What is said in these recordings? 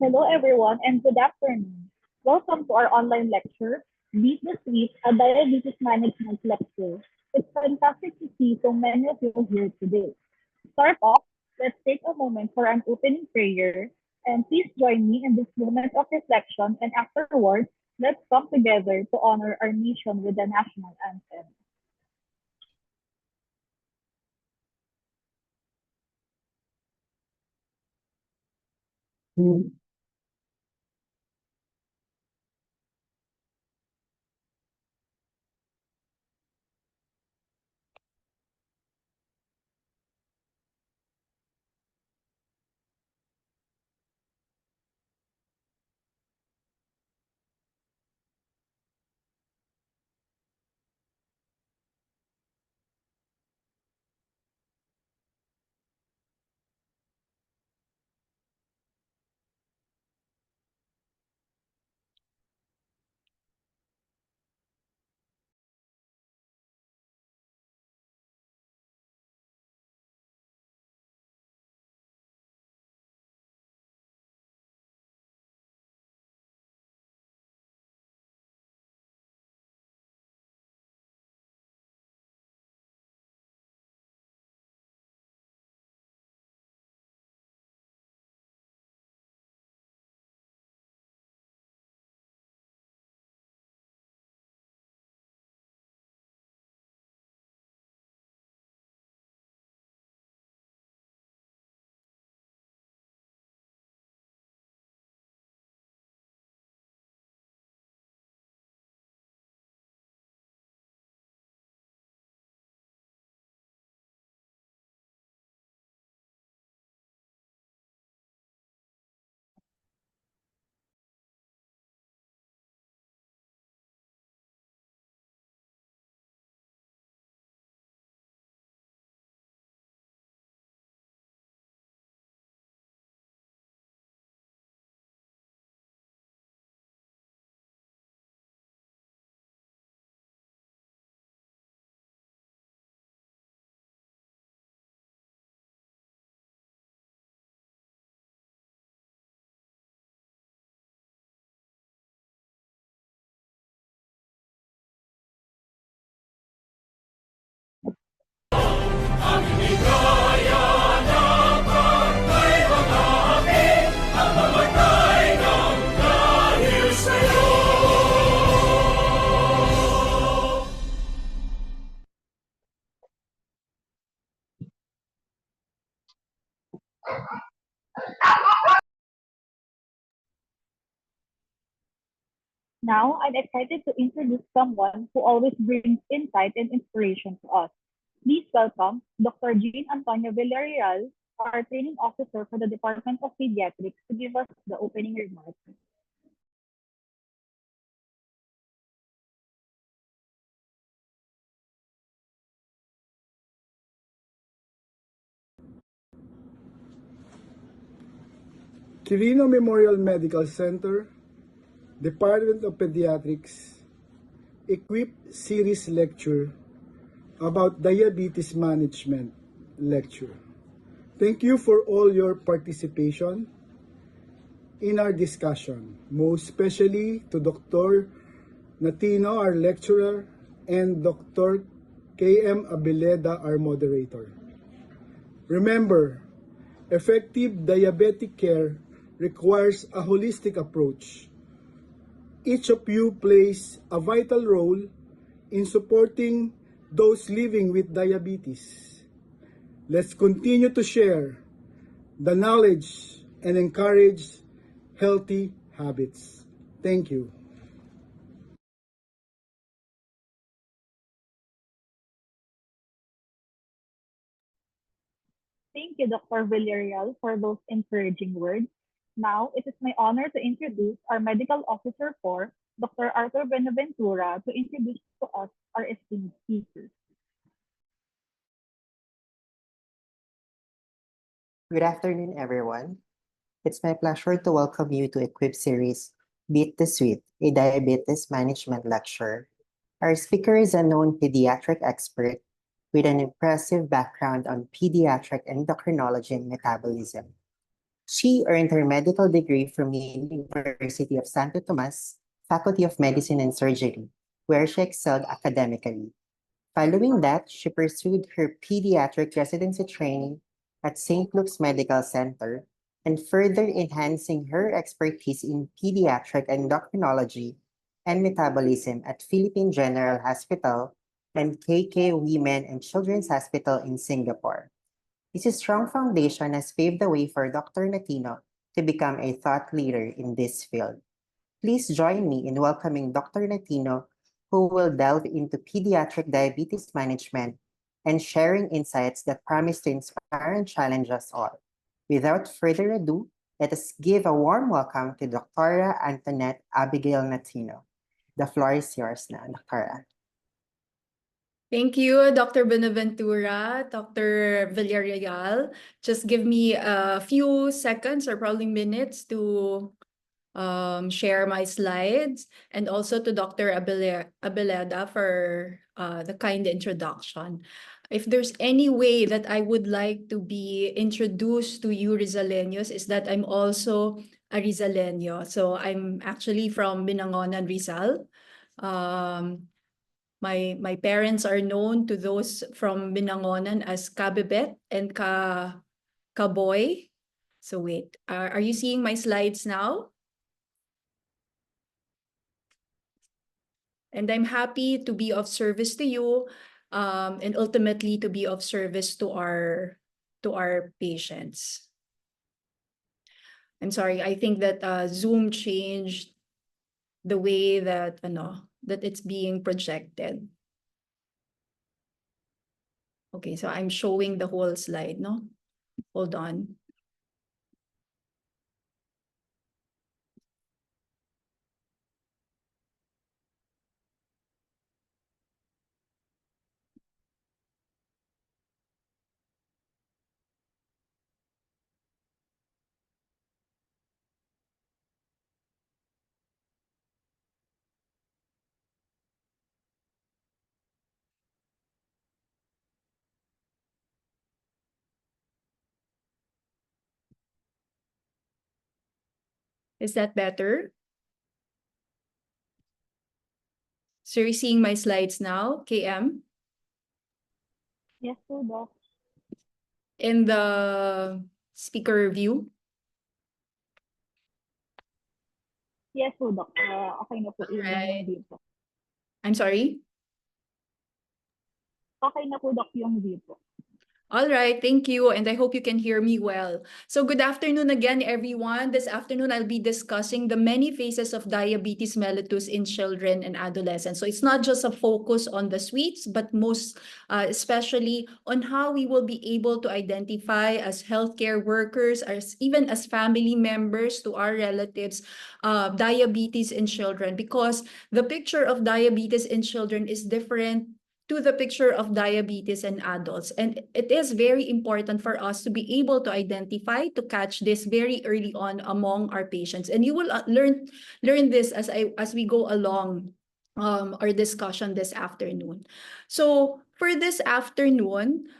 Hello, everyone, and good afternoon. Welcome to our online lecture, Beat the Sweet, a Diabetes Management Lecture. It's fantastic to see so many of you here today. To start off, let's take a moment for an opening prayer, and please join me in this moment of reflection, and afterwards, let's come together to honor our nation with the national anthem. Now, I'm excited to introduce someone who always brings insight and inspiration to us. Please welcome Dr. Jean Antonio Villarreal, our training officer for the Department of Pediatrics, to give us the opening remarks. Quirino Memorial Medical Center, Department of Pediatrics, EHQUIP Series Lecture about Diabetes Management Lecture. Thank you for all your participation in our discussion, most especially to Dr. Natino, our lecturer, and Dr. K.M. Abeleda, our moderator. Remember, effective diabetic care requires a holistic approach. Each of you plays a vital role in supporting those living with diabetes. Let's continue to share the knowledge and encourage healthy habits. Thank you. Thank you, Dr. Villarreal, for those encouraging words. Now, it is my honor to introduce our Medical Officer 4, Dr. Arthur Benaventura, to introduce to us our esteemed speakers. Good afternoon, everyone. It's my pleasure to welcome you to EHQUIP Series, Beat the Sweet, a diabetes management lecture. Our speaker is a known pediatric expert with an impressive background on pediatric endocrinology and metabolism. She earned her medical degree from University of Santo Tomas, Faculty of Medicine and Surgery, where she excelled academically. Following that, she pursued her pediatric residency training at St. Luke's Medical Center and further enhancing her expertise in pediatric endocrinology and metabolism at Philippine General Hospital and KK Women and Children's Hospital in Singapore. This strong foundation has paved the way for Dr. Natino to become a thought leader in this field. Please join me in welcoming Dr. Natino, who will delve into pediatric diabetes management and sharing insights that promise to inspire and challenge us all. Without further ado, let us give a warm welcome to Dr. Antoinette Abigail Natino. The floor is yours now, Dr. Thank you, Dr. Benaventura, Dr. Villarreal. Just give me a few seconds or probably minutes to share my slides, and also to Dr. Abeleda for the kind introduction. If there's any way that I would like to be introduced to you Rizaleños, is that I'm also a Rizaleño. So I'm actually from Binangonan, Rizal. My parents are known to those from Binangonan as Kabebet and Kaboy. So wait, are you seeing my slides now? And I'm happy to be of service to you, and ultimately to be of service to our patients. I'm sorry, I think that Zoom changed the way that that it's being projected. Okay, so I'm showing the whole slide, no? Hold on. Is that better? So you're seeing my slides now, KM? Yes po, Doc. In the speaker view? Yes po, Doc. Okay na po yung Right. view po. I'm sorry? Okay na po, Doc, yung view po. All right, thank you, and I hope you can hear me well. So good afternoon again, everyone. This afternoon, I'll be discussing the many phases of diabetes mellitus in children and adolescents. So it's not just a focus on the sweets, but most especially on how we will be able to identify as healthcare workers, even as family members to our relatives, diabetes in children, because the picture of diabetes in children is different to the picture of diabetes in adults. And it is very important for us to be able to identify, to catch this very early on among our patients. And you will learn this as we go along our discussion this afternoon. So for this afternoon,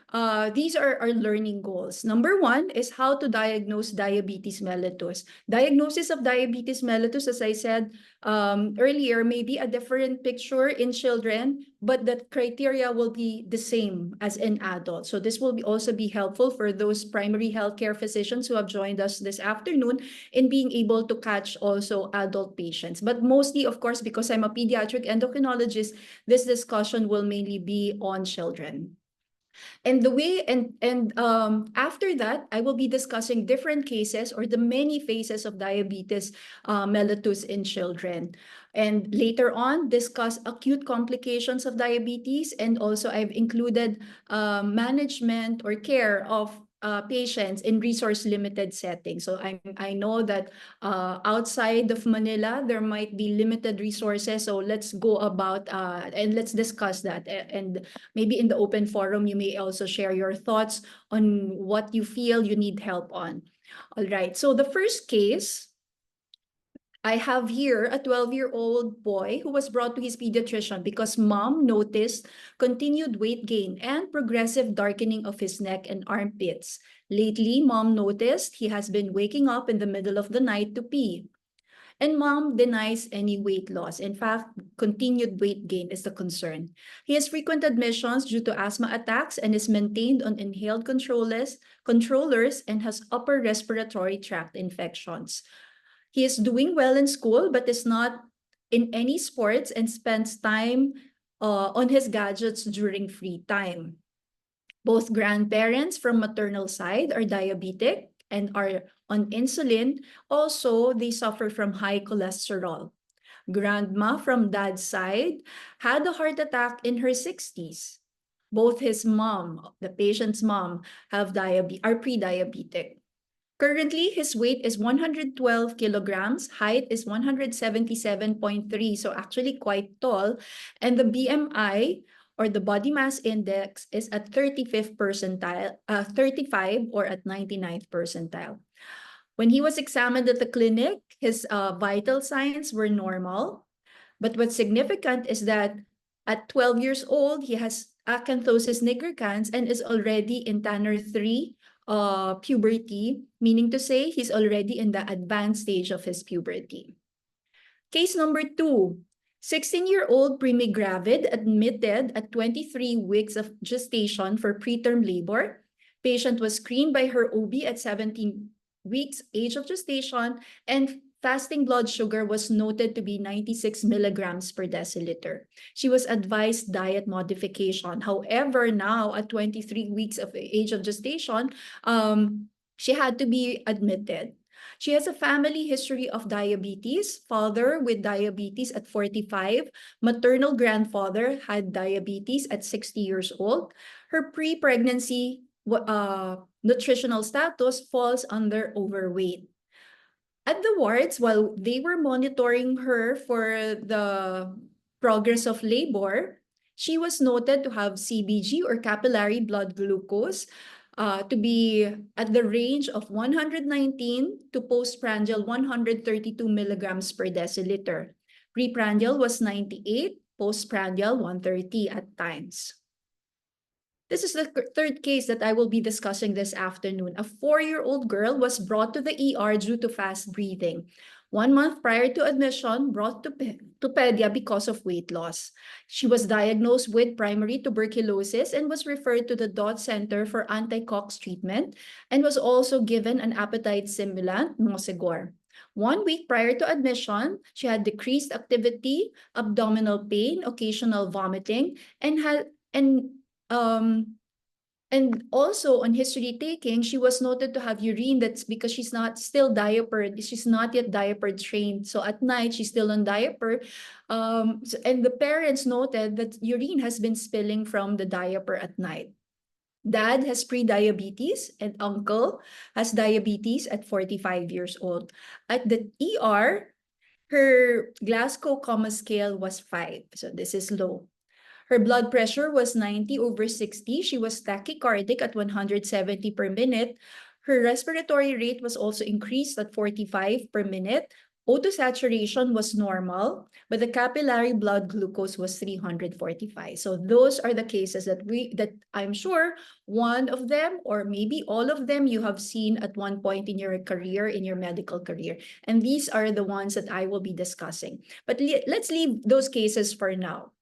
these are our learning goals. Number one is how to diagnose diabetes mellitus. Diagnosis of diabetes mellitus, as I said earlier, may be a different picture in children, but the criteria will be the same as in adults. So this will also be helpful for those primary healthcare physicians who have joined us this afternoon in being able to catch also adult patients. But mostly, of course, because I'm a pediatric endocrinologist, this discussion will mainly be on children. And the way after that, I will be discussing different cases or the many phases of diabetes mellitus in children. And later on, discuss acute complications of diabetes. And also I've included management or care of patients in resource-limited settings. So I know that outside of Manila, there might be limited resources. So let's go about and let's discuss that. And maybe in the open forum, you may also share your thoughts on what you feel you need help on. All right, so the first case I have here a 12-year-old boy who was brought to his pediatrician because mom noticed continued weight gain and progressive darkening of his neck and armpits. Lately, mom noticed he has been waking up in the middle of the night to pee. And mom denies any weight loss. In fact, continued weight gain is the concern. He has frequent admissions due to asthma attacks and is maintained on inhaled controllers and has upper respiratory tract infections. He is doing well in school, but is not in any sports and spends time on his gadgets during free time. Both grandparents from maternal side are diabetic and are on insulin. Also, they suffer from high cholesterol. Grandma from dad's side had a heart attack in her 60s. Both his mom, the patient's mom, are pre-diabetic. Currently, his weight is 112 kilograms, height is 177.3, so actually quite tall, and the BMI or the body mass index is at 35th percentile, 35 or at 99th percentile. When he was examined at the clinic, his vital signs were normal, but what's significant is that at 12 years old, he has acanthosis nigricans and is already in Tanner 3 puberty, meaning to say he's already in the advanced stage of his puberty. Case number 2, 16-year-old primigravid admitted at 23 weeks of gestation for preterm labor. Patient was screened by her OB at 17 weeks age of gestation, and fasting blood sugar was noted to be 96 milligrams per deciliter. She was advised diet modification. However, now at 23 weeks of age of gestation, she had to be admitted. She has a family history of diabetes, father with diabetes at 45, maternal grandfather had diabetes at 60 years old. Her pre-pregnancy nutritional status falls under overweight. At the wards, while they were monitoring her for the progress of labor, she was noted to have CBG or capillary blood glucose to be at the range of 119 to postprandial 132 milligrams per deciliter. Preprandial was 98, postprandial 130 at times. This is the third case that I will be discussing this afternoon. A 4-year-old girl was brought to the ER due to fast breathing. 1 month prior to admission, brought to Pedia because of weight loss. She was diagnosed with primary tuberculosis and was referred to the DOT Center for anti-COX treatment and was also given an appetite stimulant, Mosegor. 1 week prior to admission, she had decreased activity, abdominal pain, occasional vomiting, and also on history taking, she was noted to have urine. That's because she's not still diapered. She's not yet diaper trained. So at night, she's still on diaper. And the parents noted that urine has been spilling from the diaper at night. Dad has pre-diabetes and uncle has diabetes at 45 years old. At the ER, her Glasgow Coma scale was 5. So this is low. Her blood pressure was 90/60. She was tachycardic at 170 per minute. Her respiratory rate was also increased at 45 per minute. O2 saturation was normal, but the capillary blood glucose was 345. So those are the cases that I'm sure one of them or maybe all of them you have seen at one point in your career, in your medical career. And these are the ones that I will be discussing. But let's leave those cases for now.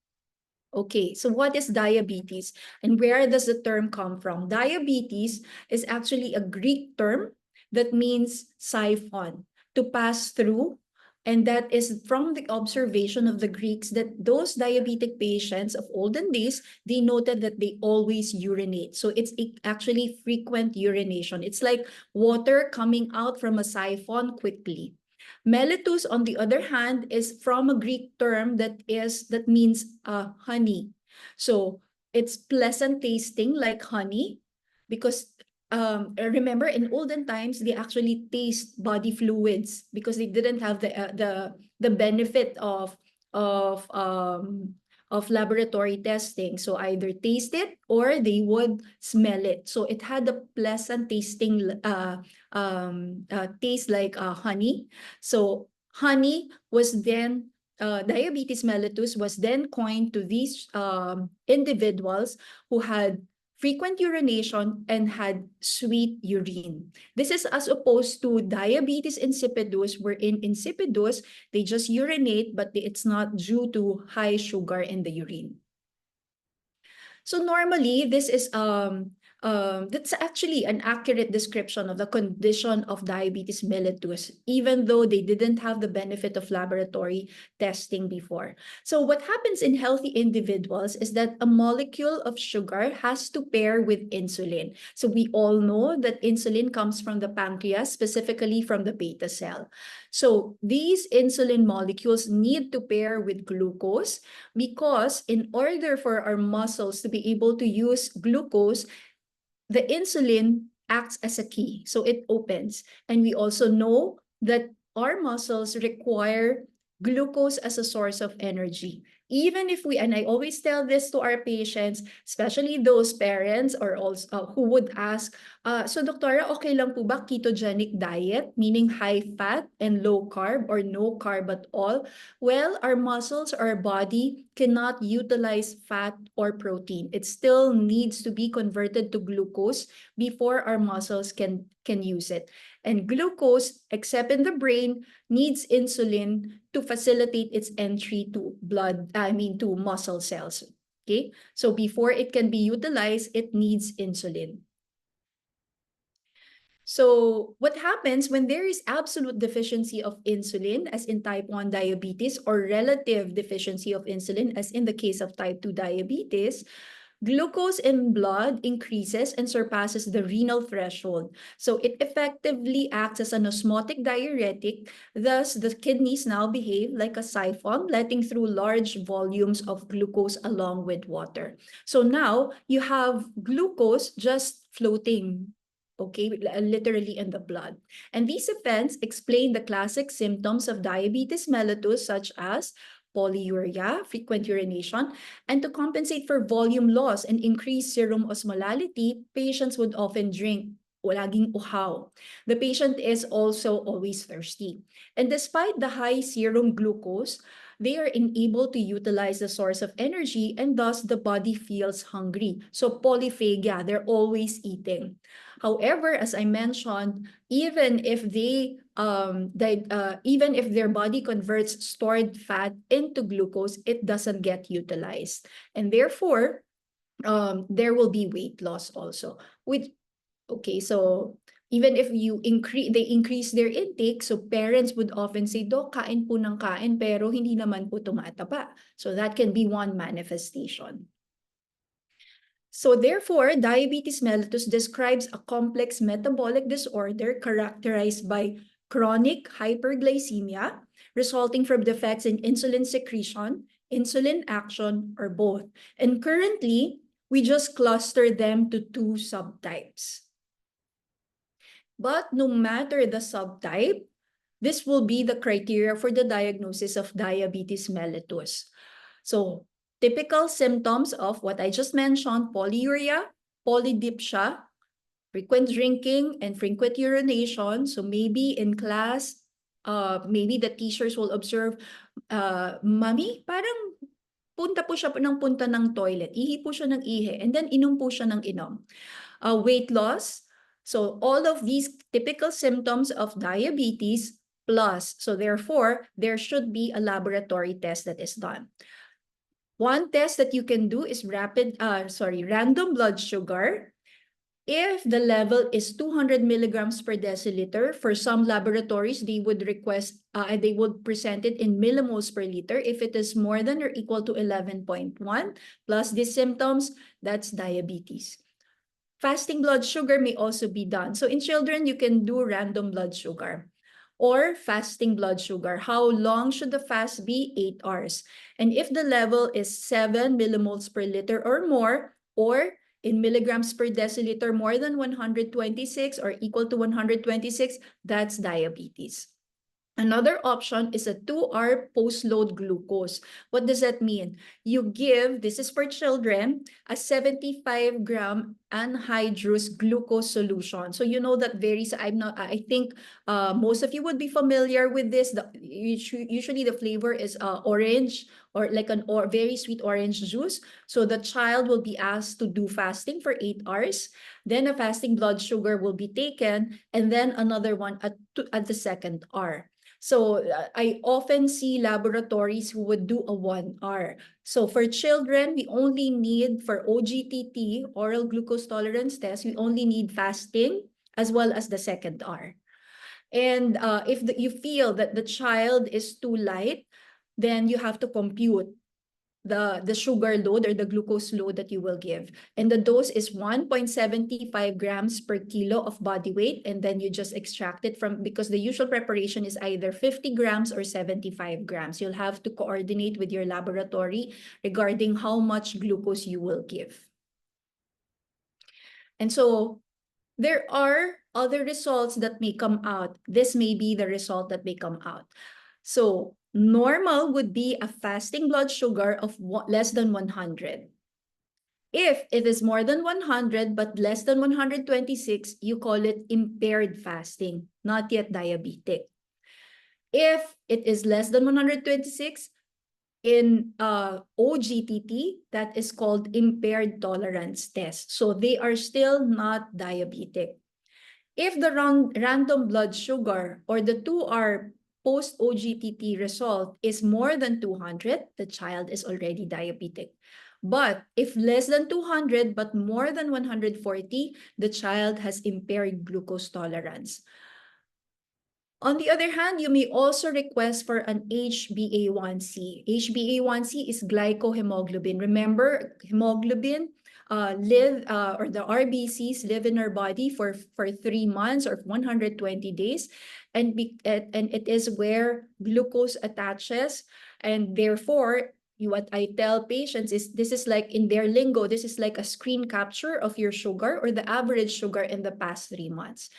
Okay, so what is diabetes and where does the term come from? Diabetes is actually a Greek term that means siphon, to pass through. And that is from the observation of the Greeks that those diabetic patients of olden days, they noted that they always urinate. So it's actually frequent urination. It's like water coming out from a siphon quickly. Mellitus, on the other hand, is from a Greek term that means honey. So it's pleasant tasting like honey because remember in olden times they actually taste body fluids because they didn't have the benefit of laboratory testing. So either taste it or they would smell it. So it had a pleasant tasting taste like honey. So Honey was then, diabetes mellitus was then coined to these individuals who had frequent urination and had sweet urine. This is as opposed to diabetes insipidus, wherein insipidus, they just urinate, but it's not due to high sugar in the urine. So normally, this is that's actually an accurate description of the condition of diabetes mellitus, even though they didn't have the benefit of laboratory testing before. So what happens in healthy individuals is that a molecule of sugar has to pair with insulin. So we all know that insulin comes from the pancreas, specifically from the beta cell. So these insulin molecules need to pair with glucose, because in order for our muscles to be able to use glucose, the insulin acts as a key. So it opens. And we also know that our muscles require glucose as a source of energy. Even if we, and I always tell this to our patients, especially those parents or also who would ask, so Doctora, okay lang po ba ketogenic diet, meaning high fat and low carb or no carb at all? Well, our muscles, our body cannot utilize fat or protein. It still needs to be converted to glucose before our muscles can use it. And glucose, except in the brain, needs insulin to facilitate its entry to to muscle cells. Okay, so before it can be utilized, it needs insulin. So what happens when there is absolute deficiency of insulin, as in type 1 diabetes, or relative deficiency of insulin, as in the case of type 2 diabetes? Glucose in blood increases and surpasses the renal threshold. So it effectively acts as an osmotic diuretic. Thus, the kidneys now behave like a siphon, letting through large volumes of glucose along with water. So now you have glucose just floating, okay, literally in the blood. And these events explain the classic symptoms of diabetes mellitus, such as polyuria, frequent urination, and to compensate for volume loss and increase serum osmolality, patients would often drink laging uhaw. The patient is also always thirsty. And despite the high serum glucose, they are unable to utilize the source of energy, and thus the body feels hungry. So polyphagia, they're always eating. However, as I mentioned, even if even if their body converts stored fat into glucose, it doesn't get utilized, and therefore there will be weight loss also. Okay, so even if they increase their intake, so parents would often say, Dok, kain po ng kain, pero hindi naman po tumataba. So that can be one manifestation. So therefore, diabetes mellitus describes a complex metabolic disorder characterized by chronic hyperglycemia, resulting from defects in insulin secretion, insulin action, or both. And currently, we just cluster them to two subtypes. But no matter the subtype, this will be the criteria for the diagnosis of diabetes mellitus. So typical symptoms of what I just mentioned: polyuria, polydipsia, frequent drinking, and frequent urination. So maybe in class, maybe the teachers will observe, Mami, parang punta po siya ng toilet, ihi po siya ng ihi, and then inom po siya ng inom. Weight loss. So all of these typical symptoms of diabetes plus, so therefore, there should be a laboratory test that is done. One test that you can do is random blood sugar. If the level is 200 milligrams per deciliter, for some laboratories, they would request, they would present it in millimoles per liter. If it is more than or equal to 11.1 plus these symptoms, that's diabetes. Fasting blood sugar may also be done. So in children, you can do random blood sugar or fasting blood sugar. How long should the fast be? 8 hours. And if the level is 7 millimoles per liter or more, or in milligrams per deciliter more than 126 or equal to 126, that's diabetes. Another option is a 2-hour post-load glucose. What does that mean? You give, this is for children, a 75-gram anhydrous glucose solution. So you know that varies. I think most of you would be familiar with this. Usually the flavor is orange, or like very sweet orange juice. So the child will be asked to do fasting for 8 hours. Then a fasting blood sugar will be taken, and then another one at the second hour. So I often see laboratories who would do a 1 hour. So for children, we only need, for OGTT, oral glucose tolerance test, we only need fasting as well as the second hour. And if you feel that the child is too light, then you have to compute the sugar load or the glucose load that you will give. And the dose is 1.75 grams per kilo of body weight. And then you just extract it from, because the usual preparation is either 50 grams or 75 grams. You'll have to coordinate with your laboratory regarding how much glucose you will give. And so there are other results that may come out. This may be the result that may come out. So normal would be a fasting blood sugar of less than 100. If it is more than 100 but less than 126, you call it impaired fasting, not yet diabetic. If it is less than 126, in OGTT, that is called impaired tolerance test. So they are still not diabetic. If the random blood sugar or the 2-hour post-OGTT result is more than 200, the child is already diabetic. But if less than 200 but more than 140, the child has impaired glucose tolerance. On the other hand, you may also request for an HbA1c. HbA1c is glycohemoglobin. Remember, hemoglobin or the RBCs live in our body for 3 months or 120 days. And it is where glucose attaches. And therefore, what I tell patients is, this is like, in their lingo, this is like a screen capture of your sugar or the average sugar in the past 3 months.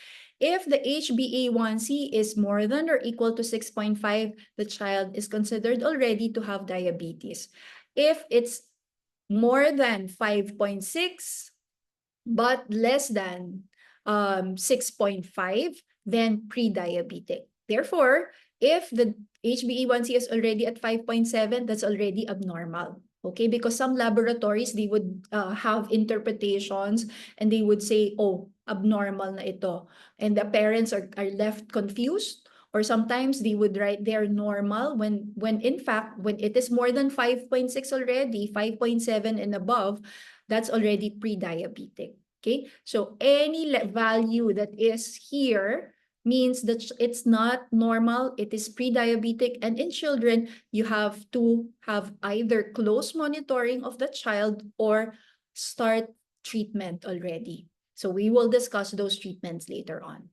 If the HbA1c is more than or equal to 6.5, the child is considered already to have diabetes. If it's more than 5.6, but less than 6.5, then pre-diabetic. Therefore, if the HbA1c is already at 5.7, that's already abnormal. Okay, because some laboratories, they would have interpretations and they would say, oh, abnormal na ito. And the parents are left confused, or sometimes they would write they're normal when in fact, when it is more than 5.6 already, 5.7 and above, that's already pre-diabetic. Okay, so any value that is here means that it's not normal, it is pre-diabetic. And in children, you have to have either close monitoring of the child or start treatment already. So we will discuss those treatments later on.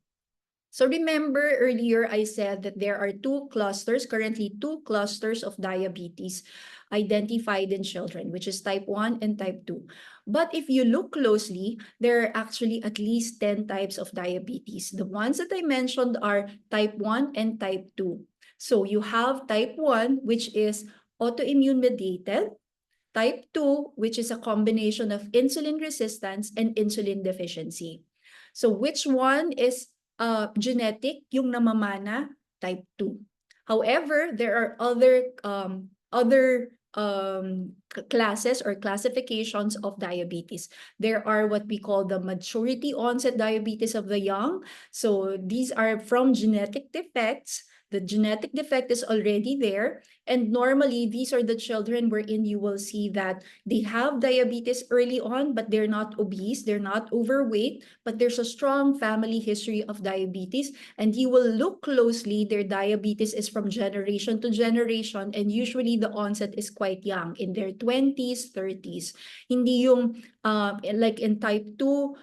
So remember earlier I said that there are currently two clusters of diabetes identified in children, which is type 1 and type 2. But if you look closely, there are actually at least 10 types of diabetes. The ones that I mentioned are type 1 and type 2. So you have type 1, which is autoimmune mediated, type 2, which is a combination of insulin resistance and insulin deficiency. So which one is genetic? Yung namamana, type 2. However, there are other classes or classifications of diabetes. There are what we call the maturity onset diabetes of the young. So these are from genetic defects. The genetic defect is already there. And normally, these are the children wherein you will see that they have diabetes early on, but they're not obese, they're not overweight, but there's a strong family history of diabetes. And you will look closely, their diabetes is from generation to generation, and usually the onset is quite young, in their 20s, 30s. Hindi yung like in type 2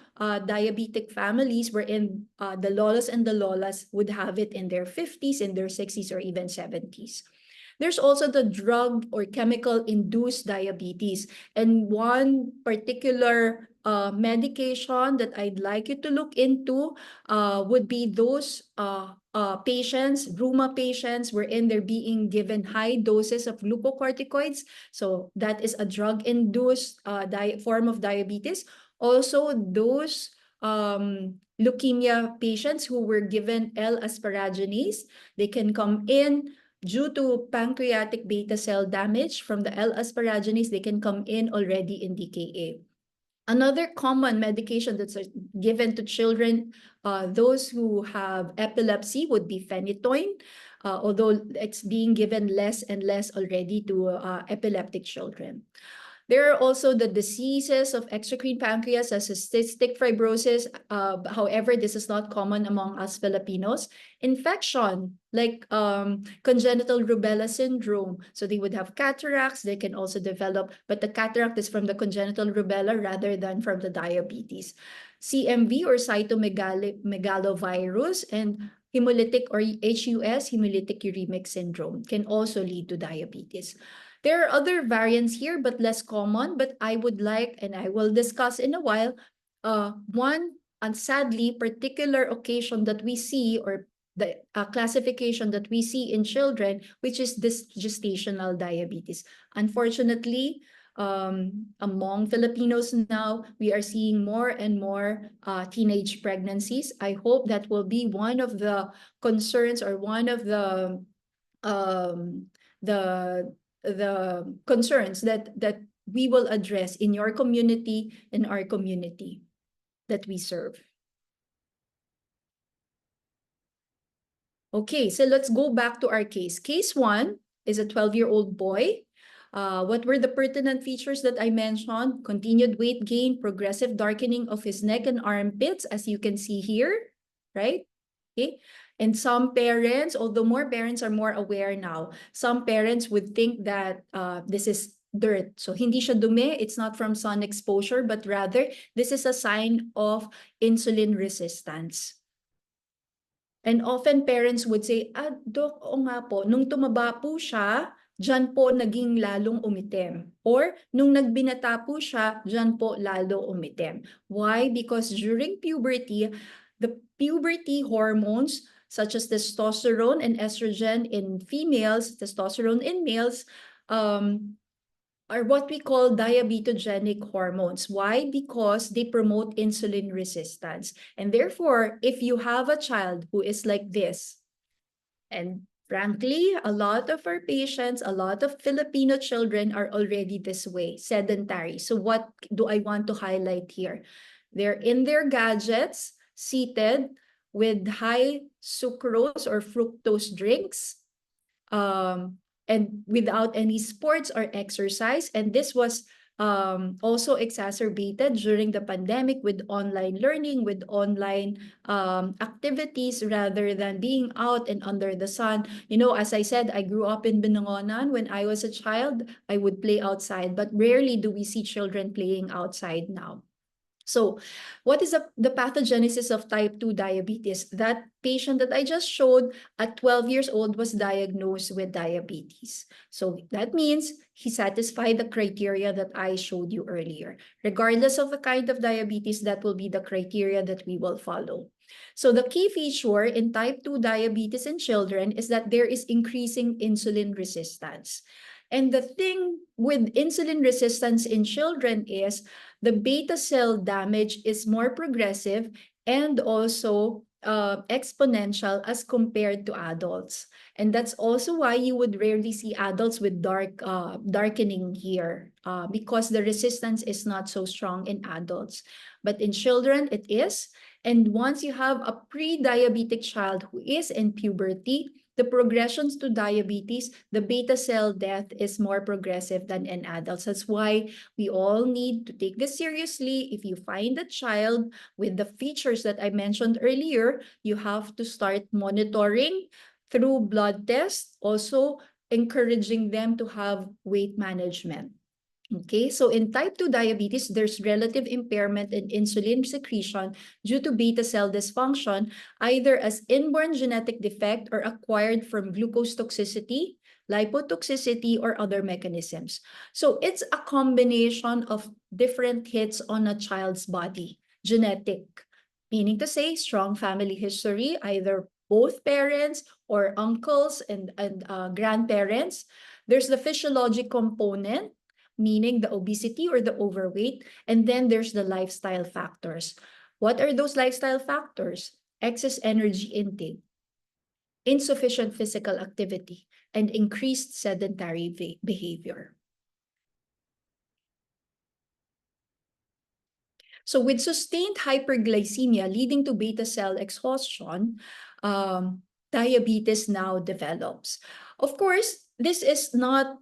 diabetic families wherein the lolas and the lolas would have it in their 50s, in their 60s, or even 70s. There's also the drug or chemical-induced diabetes. And one particular medication that I'd like you to look into would be those patients, rheuma patients, wherein they're being given high doses of glucocorticoids. So that is a drug-induced form of diabetes. Also, those leukemia patients who were given L-asparaginase, they can come in due to pancreatic beta cell damage from the L-asparaginase, they can come in already in DKA. Another common medication that's given to children, those who have epilepsy, would be phenytoin, although it's being given less and less already to epileptic children. There are also the diseases of exocrine pancreas, as cystic fibrosis. However, this is not common among us Filipinos. Infection, like congenital rubella syndrome. So they would have cataracts, they can also develop, but the cataract is from the congenital rubella rather than from the diabetes. CMV, or cytomegalovirus, and hemolytic or HUS, hemolytic uremic syndrome, can also lead to diabetes. There are other variants here, but less common, but I would like, and I will discuss in a while, one, and sadly, particular occasion that we see, or the classification that we see in children, which is this gestational diabetes. Unfortunately, among Filipinos now, we are seeing more and more teenage pregnancies. I hope that will be one of the concerns, or one of the concerns that we will address in your community, in our community that we serve. Okay, so let's go back to our case. Case 1 is a 12-year-old boy. What were the pertinent features that I mentioned? Continued weight gain, progressive darkening of his neck and armpits, as you can see here, right? Okay. And some parents, although more parents are more aware now, some parents would think that this is dirt. So hindi siya dumi, it's not from sun exposure, but rather this is a sign of insulin resistance. And often parents would say, Dok, o nga po, nung tumaba po siya, dyan po naging lalong umitim. Or nung nagbinata po siya, dyan po lalo umitim. Why? Because during puberty, the puberty hormones such as testosterone and estrogen in females, testosterone in males, are what we call diabetogenic hormones. Why? Because they promote insulin resistance. And therefore, if you have a child who is like this, and frankly, a lot of our patients, a lot of Filipino children are already this way, sedentary. So what do I want to highlight here? They're in their gadgets, seated with high sucrose or fructose drinks, and without any sports or exercise. And this was also exacerbated during the pandemic with online learning, with online activities rather than being out and under the sun. You know, as I said, I grew up in Binangonan. When I was a child, I would play outside, but rarely do we see children playing outside now. So what is the pathogenesis of type 2 diabetes? That patient that I just showed at 12 years old was diagnosed with diabetes. So that means he satisfied the criteria that I showed you earlier. Regardless of the kind of diabetes, that will be the criteria that we will follow. So the key feature in type 2 diabetes in children is that there is increasing insulin resistance. And the thing with insulin resistance in children is the beta cell damage is more progressive and also exponential as compared to adults. And that's also why you would rarely see adults with darkening here because the resistance is not so strong in adults. But in children, it is. And once you have a pre-diabetic child who is in puberty, the progressions to diabetes, the beta cell death is more progressive than in adults. That's why we all need to take this seriously. If you find a child with the features that I mentioned earlier, you have to start monitoring through blood tests, also encouraging them to have weight management. Okay, so in type 2 diabetes, there's relative impairment in insulin secretion due to beta cell dysfunction, either as inborn genetic defect or acquired from glucose toxicity, lipotoxicity, or other mechanisms. So it's a combination of different hits on a child's body, genetic, meaning to say strong family history, either both parents or uncles and grandparents. There's the physiologic component, meaning the obesity or the overweight, and then there's the lifestyle factors. What are those lifestyle factors? Excess energy intake, insufficient physical activity, and increased sedentary behavior. So with sustained hyperglycemia leading to beta cell exhaustion, diabetes now develops. Of course, this is not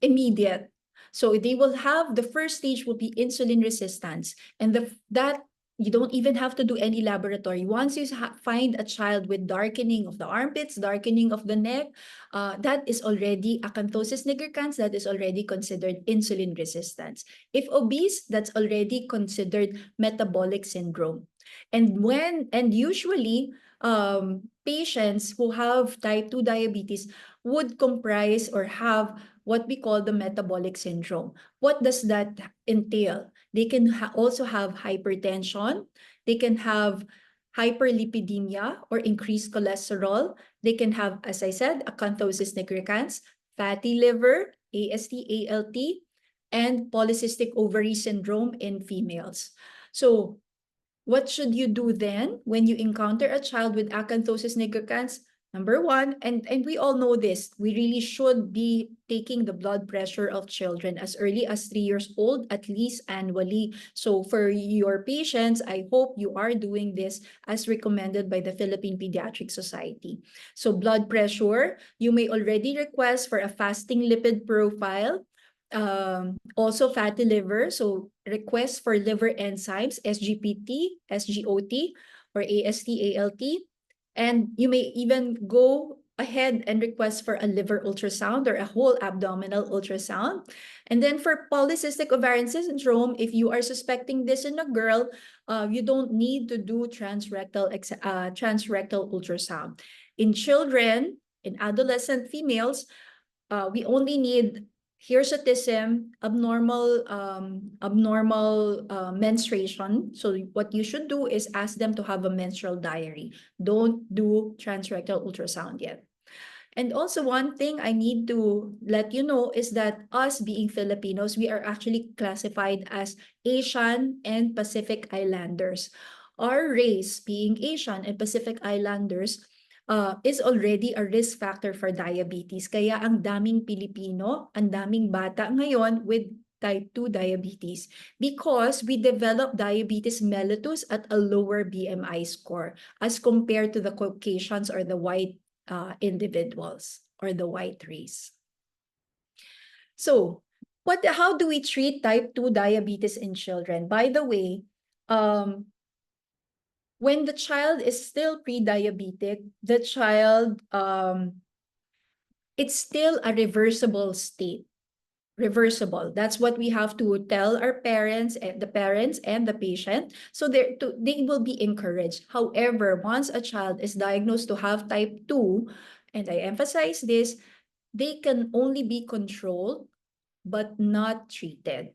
immediate. So they will have, the first stage will be insulin resistance, and that you don't even have to do any laboratory. Once you find a child with darkening of the armpits, darkening of the neck, that is already acanthosis nigricans, that is already considered insulin resistance. If obese, that's already considered metabolic syndrome. And usually, patients who have type 2 diabetes would comprise or have what we call the metabolic syndrome. What does that entail? They can also have hypertension. They can have hyperlipidemia or increased cholesterol. They can have, as I said, acanthosis nigricans, fatty liver, AST, ALT, and polycystic ovary syndrome in females. So what should you do then when you encounter a child with acanthosis nigricans? Number one, and we all know this, we really should be taking the blood pressure of children as early as 3 years old, at least annually. So for your patients, I hope you are doing this as recommended by the Philippine Pediatric Society. So blood pressure, you may already request for a fasting lipid profile. Also fatty liver, so request for liver enzymes, SGPT, SGOT, or AST, ALT. And you may even go ahead and request for a liver ultrasound or a whole abdominal ultrasound. And then for polycystic ovarian syndrome, if you are suspecting this in a girl, you don't need to do transrectal ultrasound. In children, in adolescent females, we only need hirsutism, abnormal menstruation. So what you should do is ask them to have a menstrual diary. Don't do transrectal ultrasound yet. And also one thing I need to let you know is that us being Filipinos, we are actually classified as Asian and Pacific Islanders. Our race, being Asian and Pacific Islanders, is already a risk factor for diabetes. Kaya ang daming Pilipino, ang daming bata ngayon with type 2 diabetes because we develop diabetes mellitus at a lower BMI score as compared to the Caucasians or the white individuals or the white race. So, how do we treat type 2 diabetes in children? By the way, when the child is still pre-diabetic, the child, it's still a reversible state. Reversible. That's what we have to tell our parents, the parents and the patient, so they will be encouraged. However, once a child is diagnosed to have type 2, and I emphasize this, they can only be controlled but not treated.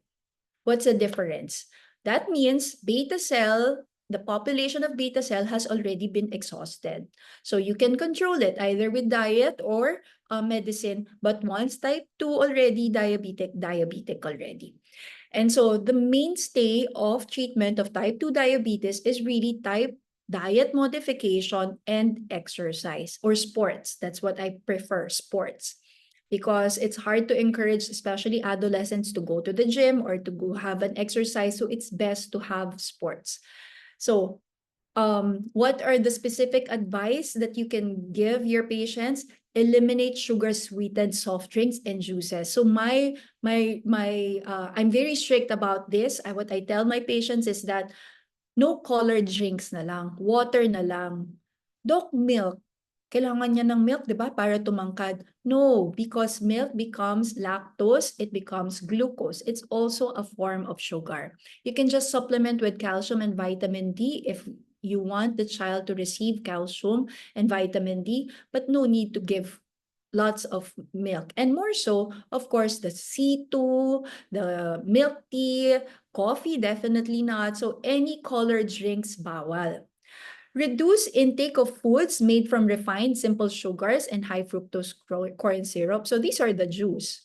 What's the difference? That means beta cell, the population of beta cell has already been exhausted. So you can control it either with diet or medicine, but once type 2 already diabetic already. And so the mainstay of treatment of type 2 diabetes is really diet modification and exercise or sports. That's what I prefer, sports. Because it's hard to encourage, especially adolescents, to go to the gym or to go have an exercise. So it's best to have sports. So what are the specific advice that you can give your patients? Eliminate sugar-sweetened soft drinks and juices. So I'm very strict about this. What I tell my patients is that no colored drinks na lang, water na lang. Doc, milk. Kailangan niya ng milk, di ba, para tumangkad? No, because milk becomes lactose, it becomes glucose. It's also a form of sugar. You can just supplement with calcium and vitamin D if you want the child to receive calcium and vitamin D, but no need to give lots of milk. And more so, of course, the C2, the milk tea, coffee, definitely not. So any colored drinks, bawal. Reduce intake of foods made from refined simple sugars and high fructose corn syrup. So these are the juice.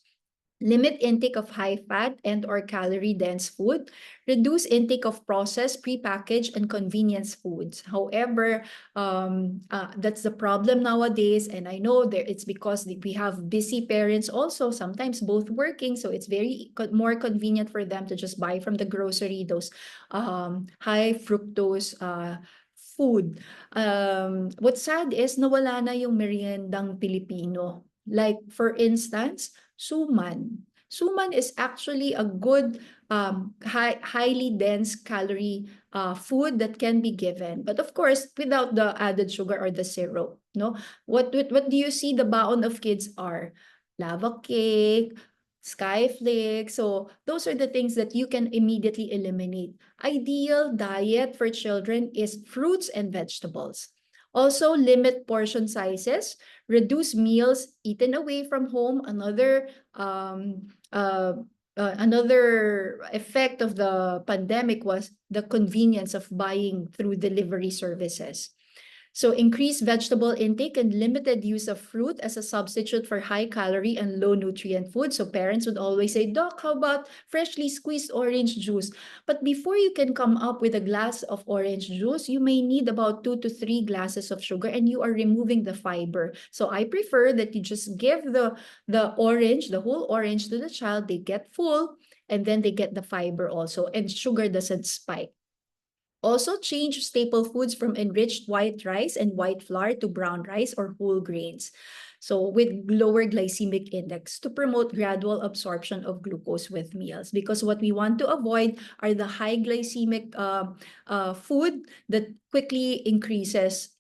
Limit intake of high-fat and/or calorie-dense food. Reduce intake of processed, prepackaged, and convenience foods. However, that's the problem nowadays, and I know that it's because we have busy parents also, sometimes both working, so it's very more convenient for them to just buy from the grocery those high fructose food. What's sad is nawala na yung meriendang Pilipino. Like for instance, suman. Suman is actually a good, highly dense calorie food that can be given. But of course, without the added sugar or the syrup. No? What do you see the baon of kids are? Lava cake, sky flake. So those are the things that you can immediately eliminate. Ideal diet for children is fruits and vegetables. Also, limit portion sizes, reduce meals eaten away from home. Another effect of the pandemic was the convenience of buying through delivery services. So increase vegetable intake and limited use of fruit as a substitute for high calorie and low nutrient food. So parents would always say, Doc, how about freshly squeezed orange juice? But before you can come up with a glass of orange juice, you may need about 2 to 3 glasses of sugar, and you are removing the fiber. So I prefer that you just give the orange, the whole orange to the child. They get full, and then they get the fiber also, and sugar doesn't spike. Also, change staple foods from enriched white rice and white flour to brown rice or whole grains. So with lower glycemic index to promote gradual absorption of glucose with meals. Because what we want to avoid are the high glycemic food that quickly increases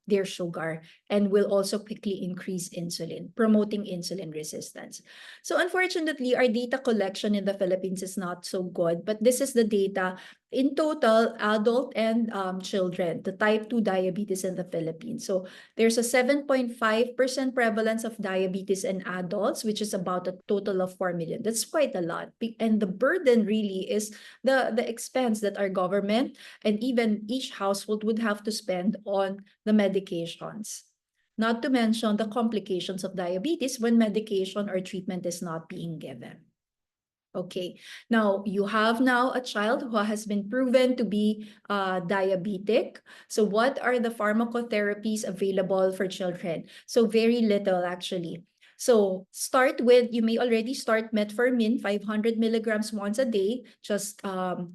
their sugar and will also quickly increase insulin, promoting insulin resistance. So unfortunately, our data collection in the Philippines is not so good, but this is the data in total, adult and children, the type 2 diabetes in the Philippines. So there's a 7.5% prevalence of diabetes in adults, which is about a total of 4 million. That's quite a lot. And the burden really is the expense that our government and even each household would have to spend on the medications. Not to mention the complications of diabetes when medication or treatment is not being given. Okay, now you have now a child who has been proven to be diabetic. So what are the pharmacotherapies available for children? So very little actually. So start with, you may already start metformin, 500 milligrams once a day. Just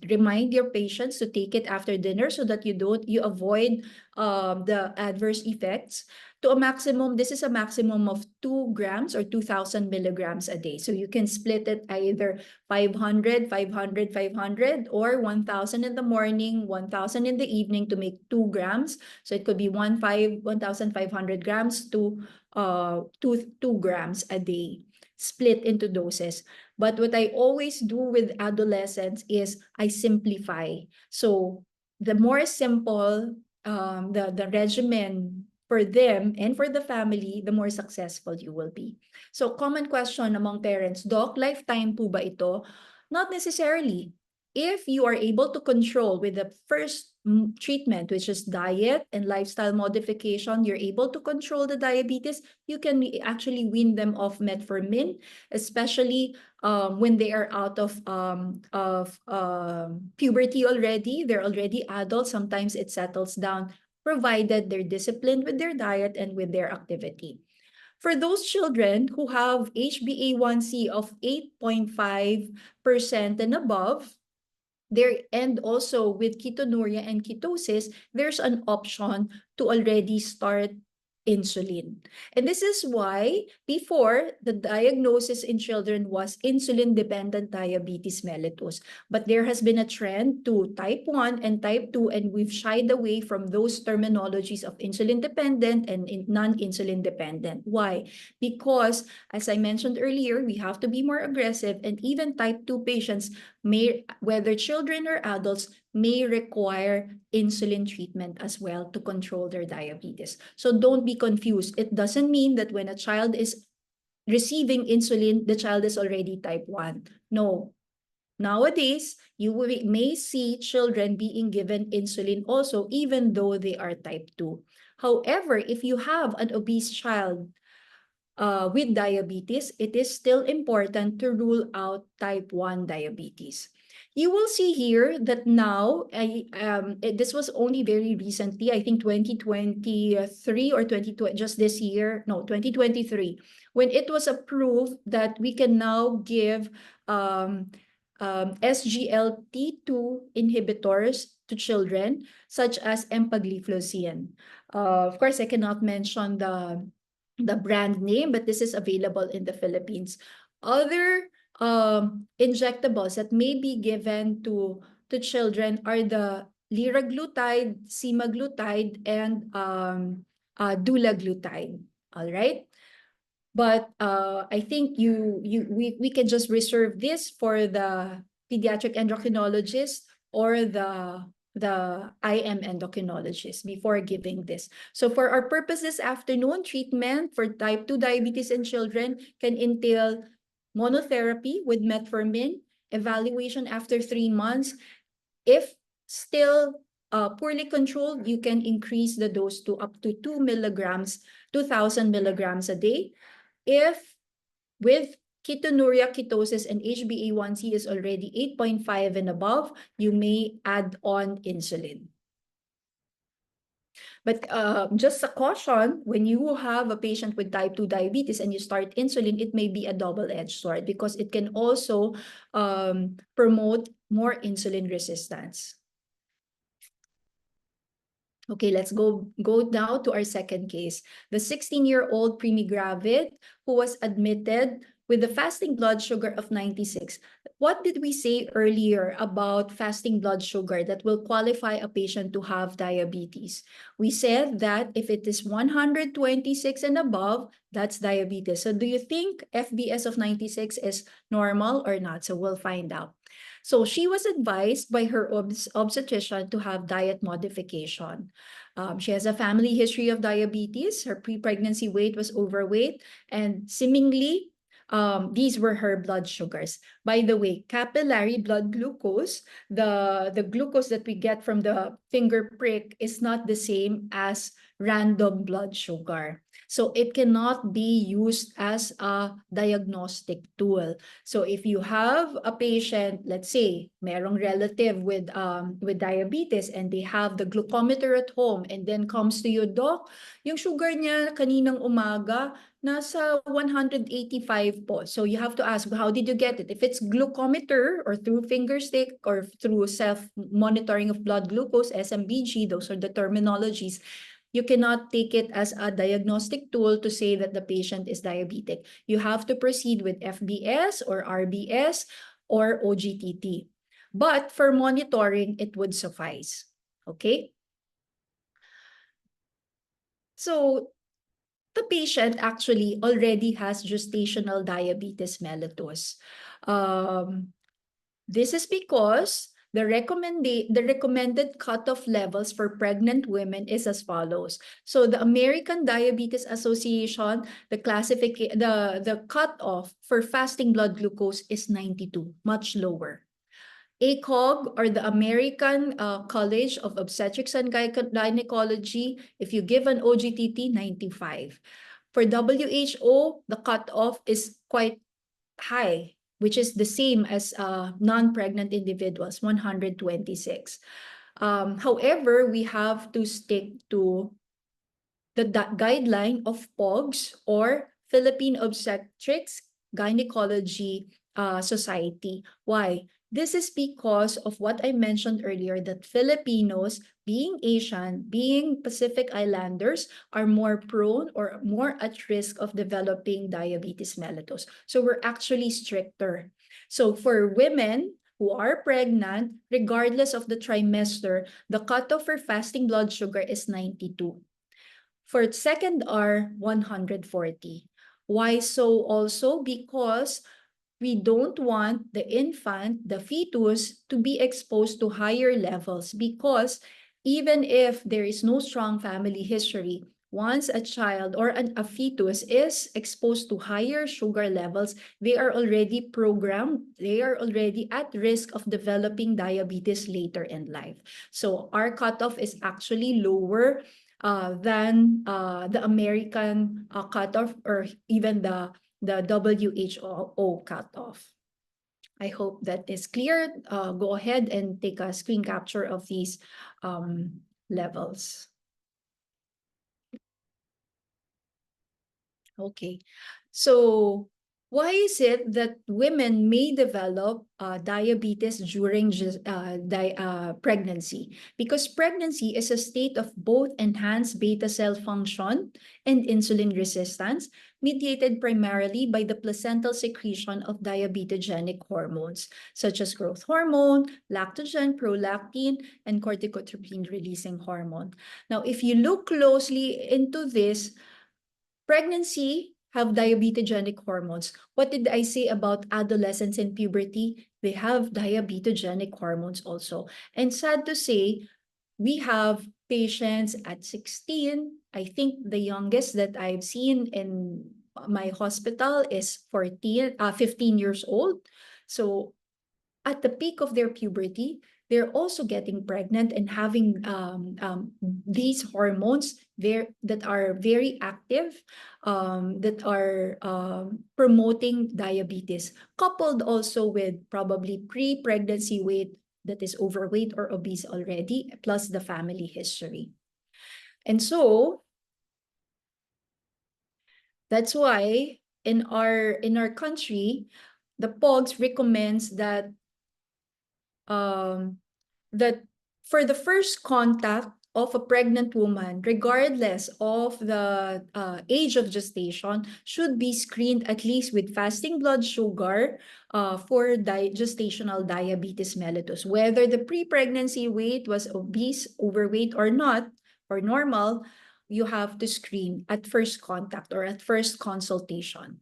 remind your patients to take it after dinner so that you avoid the adverse effects. To a maximum, this is a maximum of 2 grams or 2,000 milligrams a day. So you can split it either 500, 500, 500, or 1,000 in the morning, 1,000 in the evening to make 2 grams. So it could be 1,500 grams to 2 grams a day, split into doses. But what I always do with adolescents is I simplify. So the more simple the regimen for them and for the family, the more successful you will be. So common question among parents, Doc, lifetime po ba ito? Not necessarily. If you are able to control with the first treatment, which is diet and lifestyle modification, you're able to control the diabetes, you can actually wean them off metformin, especially when they are out of puberty already. They're already adults. Sometimes it settles down, provided they're disciplined with their diet and with their activity. For those children who have HbA1c of 8.5% and above, and also with ketonuria and ketosis, there's an option to already start insulin. And this is why before the diagnosis in children was insulin-dependent diabetes mellitus. But there has been a trend to type 1 and type 2, and we've shied away from those terminologies of insulin-dependent and non-insulin dependent. Why? Because, as I mentioned earlier, we have to be more aggressive, and even type 2 patients may, whether children or adults, may require insulin treatment as well to control their diabetes. So don't be confused. It doesn't mean that when a child is receiving insulin, the child is already type 1. No. Nowadays, you may see children being given insulin also, even though they are type 2. However, if you have an obese child, with diabetes, it is still important to rule out type 1 diabetes. You will see here that now, this was only very recently, I think 2023 or 2020, just this year, no, 2023, when it was approved that we can now give SGLT2 inhibitors to children, such as empagliflozin. Of course, I cannot mention the brand name, but this is available in the Philippines. Other injectables that may be given to children are the liraglutide, semaglutide, and dulaglutide. All right. But I think we can just reserve this for the pediatric endocrinologist or the IM endocrinologist before giving this. So for our purpose this afternoon, treatment for type 2 diabetes in children can entail monotherapy with metformin, evaluation after 3 months. If still poorly controlled, you can increase the dose to up to 2 milligrams, 2,000 milligrams a day. If with ketonuria, ketosis, and HbA1c is already 8.5 and above, you may add on insulin. But just a caution, when you have a patient with type 2 diabetes and you start insulin, it may be a double-edged sword because it can also promote more insulin resistance. Okay, let's go now to our second case. The 16-year-old preemie gravid who was admitted with a fasting blood sugar of 96. What did we say earlier about fasting blood sugar that will qualify a patient to have diabetes? We said that if it is 126 and above, that's diabetes. So do you think FBS of 96 is normal or not? So we'll find out. So she was advised by her obstetrician to have diet modification. She has a family history of diabetes. Her pre-pregnancy weight was overweight, and seemingly, these were her blood sugars. By the way, capillary blood glucose, the glucose that we get from the finger prick, is not the same as random blood sugar. So it cannot be used as a diagnostic tool. So if you have a patient, let's say, merong relative with diabetes and they have the glucometer at home and then comes to you, Doc, yung sugar niya kaninang umaga, nasa 185 po. So you have to ask, how did you get it? If it's glucometer or through finger stick or through self-monitoring of blood glucose, SMBG, those are the terminologies, you cannot take it as a diagnostic tool to say that the patient is diabetic. You have to proceed with FBS or RBS or OGTT. But for monitoring, it would suffice. Okay? So the patient actually already has gestational diabetes mellitus. This is because the recommended cutoff levels for pregnant women is as follows. So the American Diabetes Association, the cutoff for fasting blood glucose is 92, much lower. ACOG, or the American College of Obstetrics and Gynecology, if you give an OGTT, 95. For WHO, the cutoff is quite high, which is the same as non-pregnant individuals, 126. However, we have to stick to the guideline of POGS, or Philippine Obstetrics Gynecology Society. Why? This is because of what I mentioned earlier, that Filipinos, being Asian, being Pacific Islanders, are more prone or more at risk of developing diabetes mellitus. So we're actually stricter. So for women who are pregnant, regardless of the trimester, the cutoff for fasting blood sugar is 92. For second R, 140. Why so also? Because we don't want the infant, the fetus, to be exposed to higher levels, because even if there is no strong family history, once a child or a fetus is exposed to higher sugar levels, they are already programmed, they are already at risk of developing diabetes later in life. So our cutoff is actually lower than the American cutoff, or even the WHO cutoff. I hope that is clear. Go ahead and take a screen capture of these levels. Okay, so why is it that women may develop diabetes during pregnancy? Because pregnancy is a state of both enhanced beta cell function and insulin resistance, mediated primarily by the placental secretion of diabetogenic hormones, such as growth hormone, lactogen, prolactin, and corticotropin-releasing hormone. Now, if you look closely into this, pregnancy have diabetogenic hormones. What did I say about adolescents and puberty? They have diabetogenic hormones also. And sad to say, we have patients at 16. I think the youngest that I've seen in my hospital is 15 years old. So at the peak of their puberty, they're also getting pregnant and having these hormones there that are very active, that are promoting diabetes, coupled also with probably pre-pregnancy weight that is overweight or obese already, plus the family history. And so that's why in our country, the POGS recommends that that for the first contact of a pregnant woman, regardless of the age of gestation, should be screened at least with fasting blood sugar for gestational diabetes mellitus. Whether the pre-pregnancy weight was obese, overweight, or not, or normal, you have to screen at first contact or at first consultation.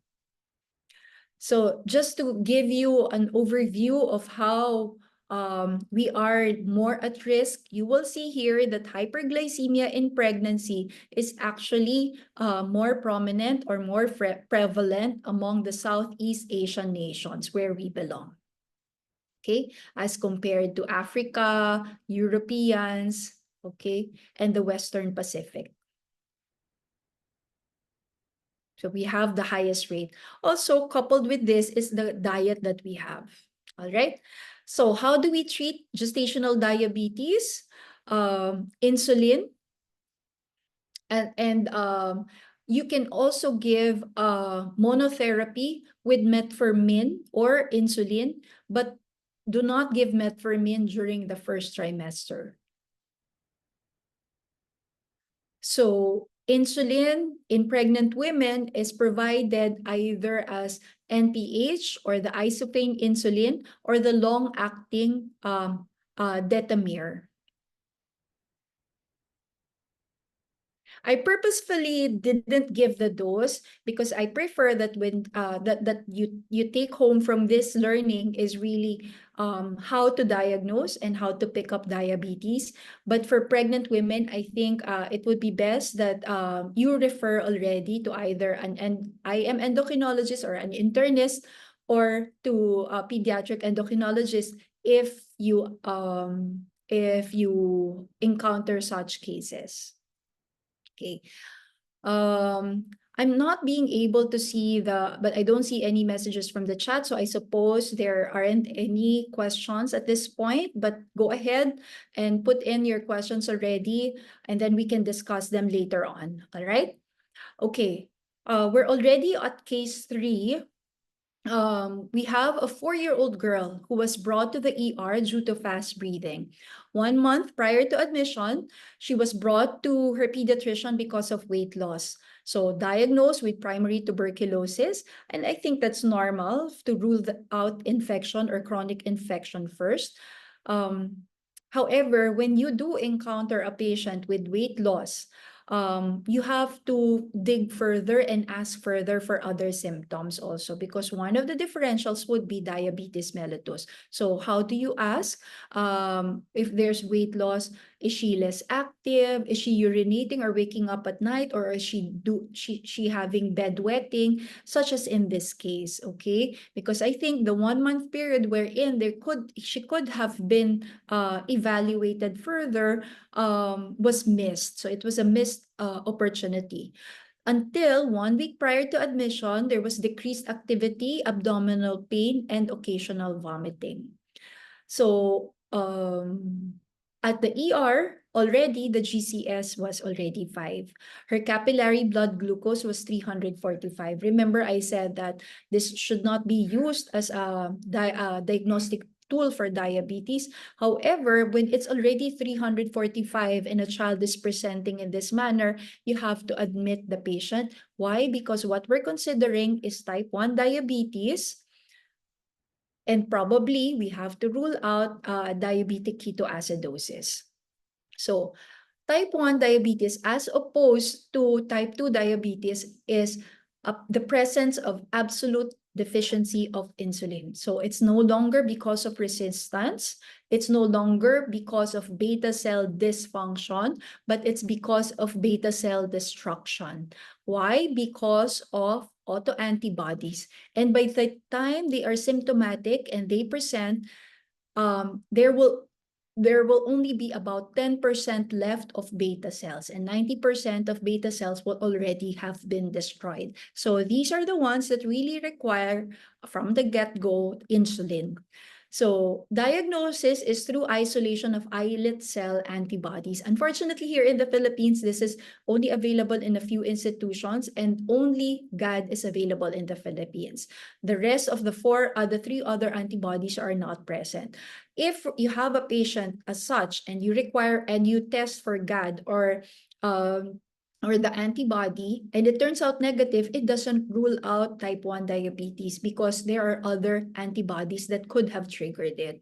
So just to give you an overview of how we are more at risk, you will see here that hyperglycemia in pregnancy is actually more prominent or more prevalent among the Southeast Asian nations where we belong. Okay, as compared to Africa, Europeans, okay, and the Western Pacific. So we have the highest rate. Also, coupled with this is the diet that we have. All right. So how do we treat gestational diabetes? Insulin. And you can also give monotherapy with metformin or insulin, but do not give metformin during the first trimester. So insulin in pregnant women is provided either as NPH or the isophane insulin or the long-acting detamir. I purposefully didn't give the dose because I prefer that when that you take home from this learning is really how to diagnose and how to pick up diabetes. But for pregnant women, I think it would be best that you refer already to either an IM endocrinologist or an internist, or to a pediatric endocrinologist if you encounter such cases. Okay. I'm not being able to see but I don't see any messages from the chat, so I suppose there aren't any questions at this point, but go ahead and put in your questions already, and then we can discuss them later on. All right? Okay. We're already at case 3. We have a 4-year-old girl who was brought to the ER due to fast breathing. 1 month prior to admission, she was brought to her pediatrician because of weight loss. So diagnosed with primary tuberculosis, and I think that's normal to rule out infection or chronic infection first. However, when you do encounter a patient with weight loss, you have to dig further and ask further for other symptoms also, because one of the differentials would be diabetes mellitus. So how do you ask if there's weight loss? Is she less active? Is she urinating or waking up at night? Or is she having bedwetting, such as in this case, okay? Because I think the 1 month period wherein she could have been evaluated further was missed. So it was a missed opportunity. Until 1 week prior to admission, there was decreased activity, abdominal pain, and occasional vomiting. So at the ER, already the GCS was already 5. Her capillary blood glucose was 345. Remember, I said that this should not be used as a diagnostic tool for diabetes. However, when it's already 345 and a child is presenting in this manner, you have to admit the patient. Why? Because what we're considering is type 1 diabetes, and probably we have to rule out diabetic ketoacidosis. So type 1 diabetes, as opposed to type 2 diabetes, is the presence of absolute deficiency of insulin. So it's no longer because of resistance, it's no longer because of beta cell dysfunction, but it's because of beta cell destruction. Why? Because of autoantibodies. And by the time they are symptomatic and they present, there will only be about 10% left of beta cells, and 90% of beta cells will already have been destroyed. So these are the ones that really require, from the get-go, insulin. So diagnosis is through isolation of islet cell antibodies. Unfortunately, here in the Philippines, this is only available in a few institutions, and only GAD is available in the Philippines. The rest of the 3 other antibodies are not present. If you have a patient as such and you test for GAD or the antibody, and it turns out negative, it doesn't rule out type 1 diabetes because there are other antibodies that could have triggered it.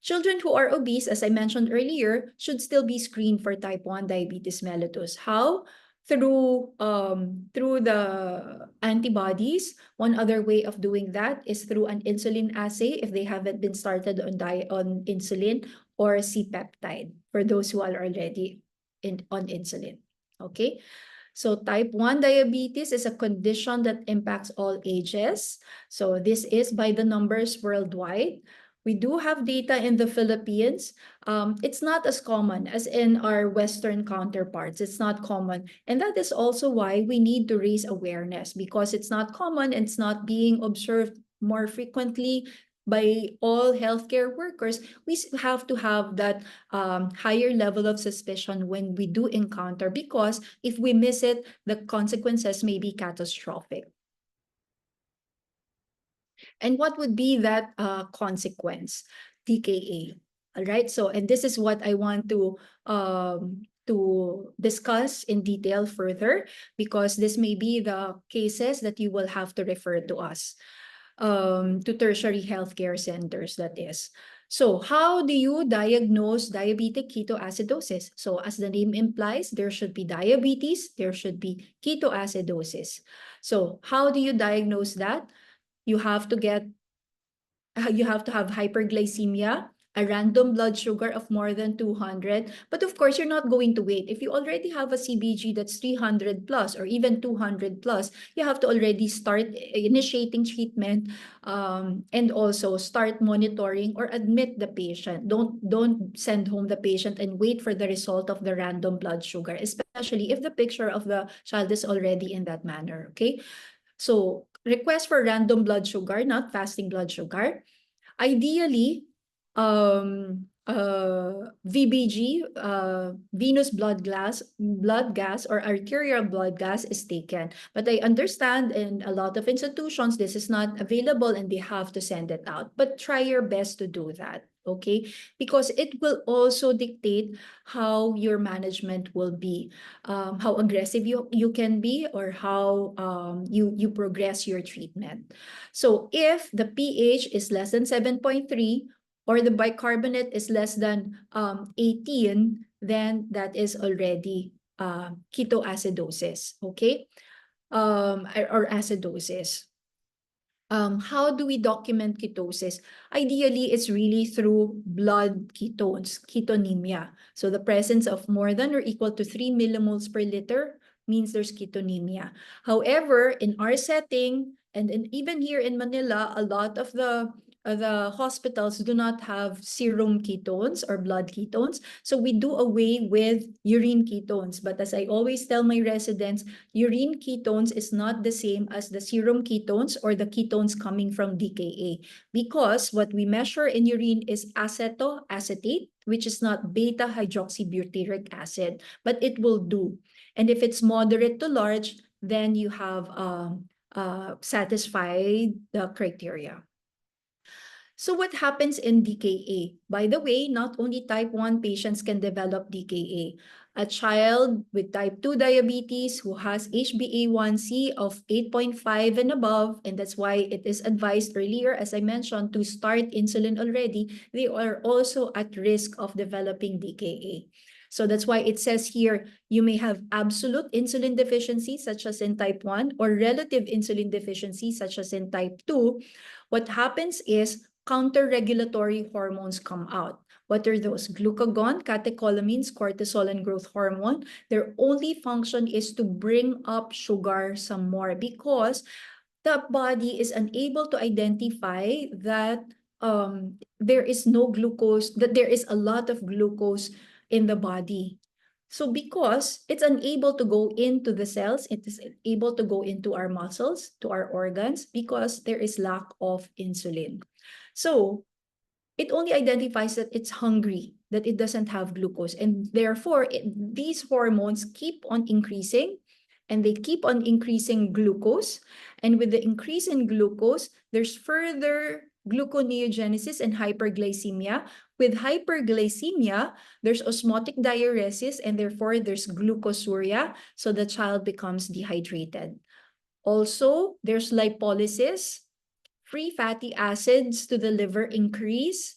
Children who are obese, as I mentioned earlier, should still be screened for type 1 diabetes mellitus. How? Through the antibodies. One other way of doing that is through an insulin assay if they haven't been started on insulin, or C-peptide for those who are already on insulin. Okay, so type 1 diabetes is a condition that impacts all ages. So this is by the numbers worldwide. We do have data in the Philippines. It's not as common as in our Western counterparts. It's not common. And that is also why we need to raise awareness, because it's not common and it's not being observed more frequently by all healthcare workers. We have to have that higher level of suspicion when we do encounter, because if we miss it, the consequences may be catastrophic. And what would be that consequence? TKA. All right. So, and this is what I want to discuss in detail further, because this may be the cases that you will have to refer to us, to tertiary healthcare centers, that is. So how do you diagnose diabetic ketoacidosis? So as the name implies, there should be diabetes, there should be ketoacidosis. So how do you diagnose that? You have to have hyperglycemia, a random blood sugar of more than 200. But of course, you're not going to wait. If you already have a CBG that's 300 plus or even 200 plus, you have to already start initiating treatment, and also start monitoring or admit the patient. Don't send home the patient and wait for the result of the random blood sugar, especially if the picture of the child is already in that manner, okay? So request for random blood sugar, not fasting blood sugar. Ideally, VBG, venous blood gas or arterial blood gas is taken. But I understand in a lot of institutions, this is not available and they have to send it out. But try your best to do that, okay? Because it will also dictate how your management will be, how aggressive you can be, or how you progress your treatment. So if the pH is less than 7.3, or the bicarbonate is less than 18, then that is already ketoacidosis, okay? Or acidosis. How do we document ketosis? Ideally, it's really through blood ketones, ketonemia. So the presence of more than or equal to 3 millimoles per liter means there's ketonemia. However, in our setting, and even here in Manila, a lot of the hospitals do not have serum ketones or blood ketones. So we do away with urine ketones. But as I always tell my residents, urine ketones is not the same as the serum ketones or the ketones coming from DKA, because what we measure in urine is acetoacetate, which is not beta hydroxybutyric acid, but it will do. And if it's moderate to large, then you have satisfied the criteria. So what happens in DKA? By the way, not only type 1 patients can develop DKA. A child with type 2 diabetes who has HbA1c of 8.5 and above, and that's why it is advised earlier, as I mentioned, to start insulin already, they are also at risk of developing DKA. So that's why it says here, you may have absolute insulin deficiency, such as in type 1, or relative insulin deficiency, such as in type 2. What happens is counter-regulatory hormones come out. What are those? Glucagon, catecholamines, cortisol, and growth hormone. Their only function is to bring up sugar some more, because the body is unable to identify that there is no glucose, that there is a lot of glucose in the body. So because it's unable to go into the cells, it is able to go into our muscles, to our organs, because there is lack of insulin. So it only identifies that it's hungry, that it doesn't have glucose. And therefore, these hormones keep on increasing, and they keep on increasing glucose. And with the increase in glucose, there's further gluconeogenesis and hyperglycemia. With hyperglycemia, there's osmotic diuresis, and therefore there's glucosuria, so the child becomes dehydrated. Also, there's lipolysis. Free fatty acids to the liver increase,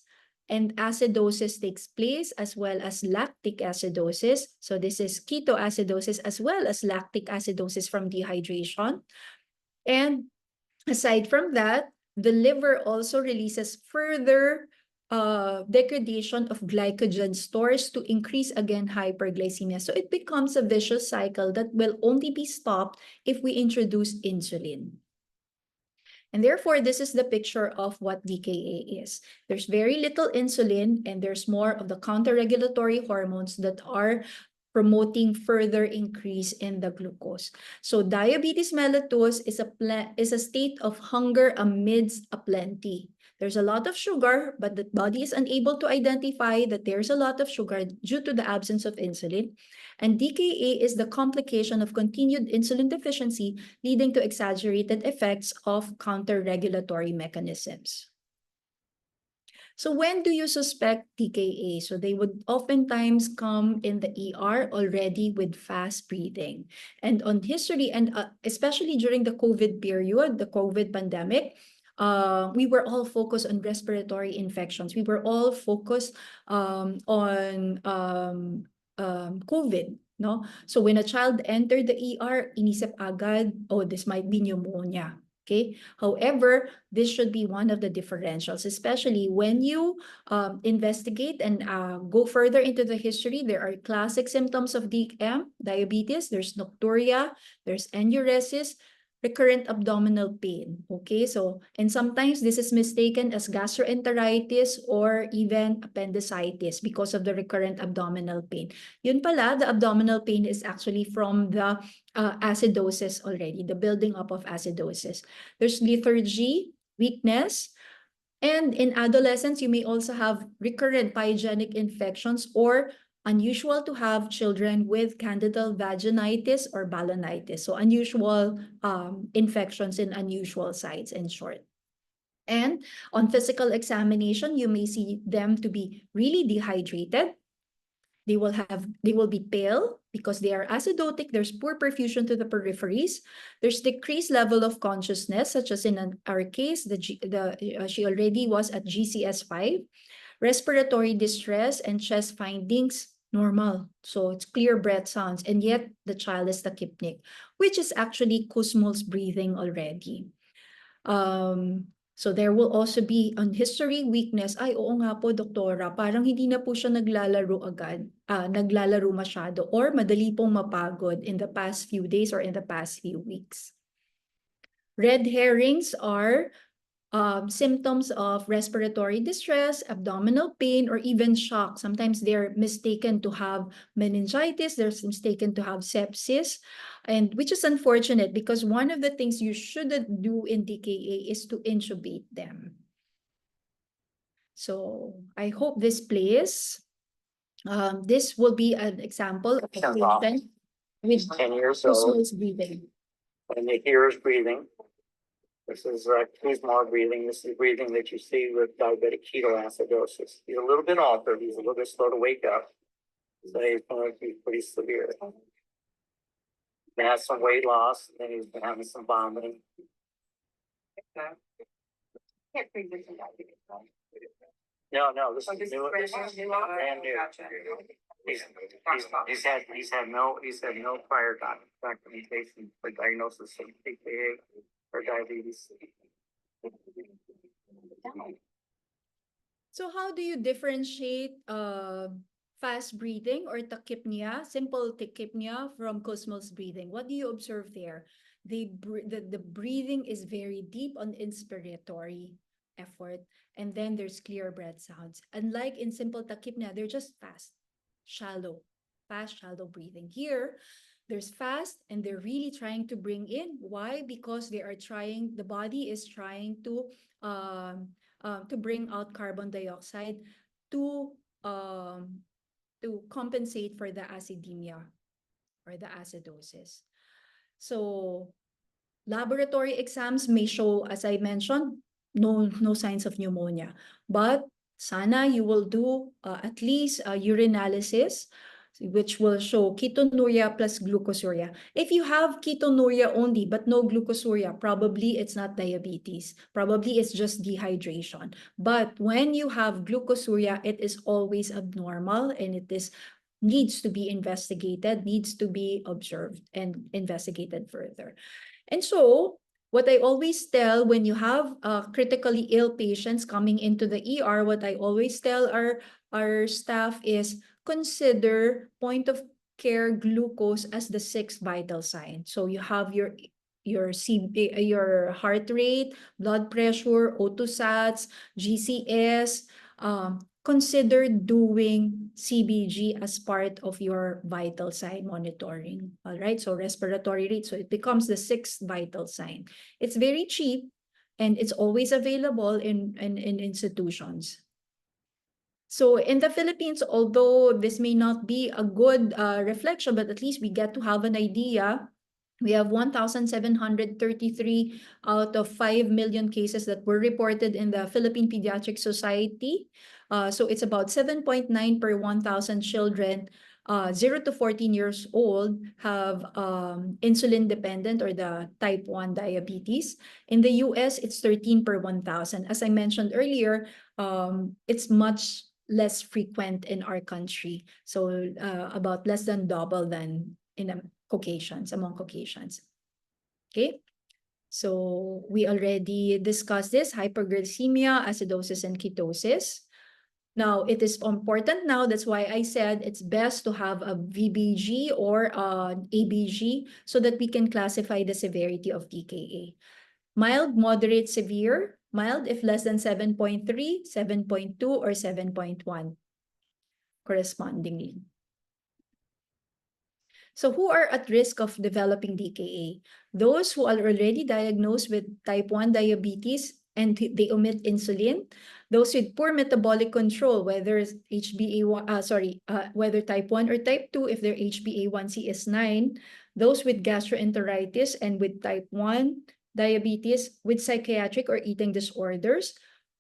and acidosis takes place, as well as lactic acidosis. So this is ketoacidosis as well as lactic acidosis from dehydration. And aside from that, the liver also releases further degradation of glycogen stores to increase again hyperglycemia. So it becomes a vicious cycle that will only be stopped if we introduce insulin. And therefore, this is the picture of what DKA is. There's very little insulin, and there's more of the counter-regulatory hormones that are promoting further increase in the glucose. So diabetes mellitus is a state of hunger amidst a plenty. There's a lot of sugar, but the body is unable to identify that there's a lot of sugar due to the absence of insulin. And DKA is the complication of continued insulin deficiency, leading to exaggerated effects of counter-regulatory mechanisms. So when do you suspect DKA? So they would oftentimes come in the ER already with fast breathing. And on history, and especially during the COVID period, the COVID pandemic, we were all focused on respiratory infections. We were all focused on COVID, no? So when a child entered the ER, inisip agad, oh, this might be pneumonia. Okay. However, this should be one of the differentials, especially when you investigate and go further into the history. There are classic symptoms of DM, diabetes. There's nocturia, there's enuresis, recurrent abdominal pain. Okay, so, and sometimes this is mistaken as gastroenteritis or even appendicitis because of the recurrent abdominal pain. Yun pala, the abdominal pain is actually from the acidosis already, the building up of acidosis. There's lethargy, weakness, and in adolescents, you may also have recurrent pyogenic infections, or unusual to have children with candidal vaginitis or balanitis. So unusual infections in unusual sites, in short. And on physical examination, you may see them to be really dehydrated. They will be pale because they are acidotic. There's poor perfusion to the peripheries. There's decreased level of consciousness, such as in our case, she already was at GCS5. Respiratory distress and chest findings, normal. So it's clear breath sounds, and yet the child is tachypnic, which is actually Kussmaul's breathing already. So there will also be on history weakness. Ay, oo nga po, doktora, parang hindi na po siya naglalaro agad, naglalaro masyado, or madali pong mapagod in the past few days or in the past few weeks. Red herrings are symptoms of respiratory distress, abdominal pain, or even shock. Sometimes they're mistaken to have meningitis, they're mistaken to have sepsis, and which is unfortunate because one of the things you shouldn't do in DKA is to intubate them. So I hope this plays. This will be an example of a patient with 10 years old, Kussmaul's breathing. and they hear his breathing. This is Kussmaul breathing. This is breathing that you see with diabetic ketoacidosis. He's a little bit altered. He's a little bit slow to wake up. So he's going to be pretty severe. He has some weight loss, and then he's been having some vomiting. No, this is new. This is brand new. He's had no prior documentation for diagnosis of DKA or diabetes. So how do you differentiate fast breathing or tachypnea, simple tachypnea from Kussmaul's breathing? What do you observe there? The breathing is very deep on inspiratory effort, and then there's clear breath sounds. Unlike in simple tachypnea, they're just fast, shallow breathing. Here, there's fast, and they're really trying to bring in. Why? Because the body is trying to bring out carbon dioxide to compensate for the acidemia or the acidosis. So laboratory exams may show, as I mentioned, no signs of pneumonia, but sana you will do at least a urinalysis, which will show ketonuria plus glucosuria. If you have ketonuria only but no glucosuria, probably it's not diabetes. Probably it's just dehydration. But when you have glucosuria, it is always abnormal, and it needs to be investigated, needs to be observed and investigated further. And so what I always tell when you have critically ill patients coming into the ER, what I always tell our staff is consider point of care glucose as the 6th vital sign. So you have your heart rate, blood pressure, O2 sats, GCS. Consider doing CBG as part of your vital sign monitoring. All right, so respiratory rate, so it becomes the 6th vital sign. It's very cheap, and it's always available in institutions. So in the Philippines, although this may not be a good reflection, but at least we get to have an idea. We have 1,733 out of 5 million cases that were reported in the Philippine Pediatric Society. So it's about 7.9 per 1,000 children 0 to 14 years old have insulin dependent or the type 1 diabetes. In the US, it's 13 per 1,000. As I mentioned earlier, it's much less frequent in our country. So about less than double than in Caucasians, among Caucasians. Okay, so we already discussed this, hyperglycemia, acidosis, and ketosis. Now, it is important now, that's why I said it's best to have a VBG or an ABG so that we can classify the severity of DKA. Mild, moderate, severe. Mild if less than 7.3, 7.2, or 7.1 correspondingly. So who are at risk of developing DKA? Those who are already diagnosed with type 1 diabetes and they omit insulin. Those with poor metabolic control, whether whether type 1 or type 2, if their HbA1c is 9. Those with gastroenteritis and with type 1 diabetes, with psychiatric or eating disorders,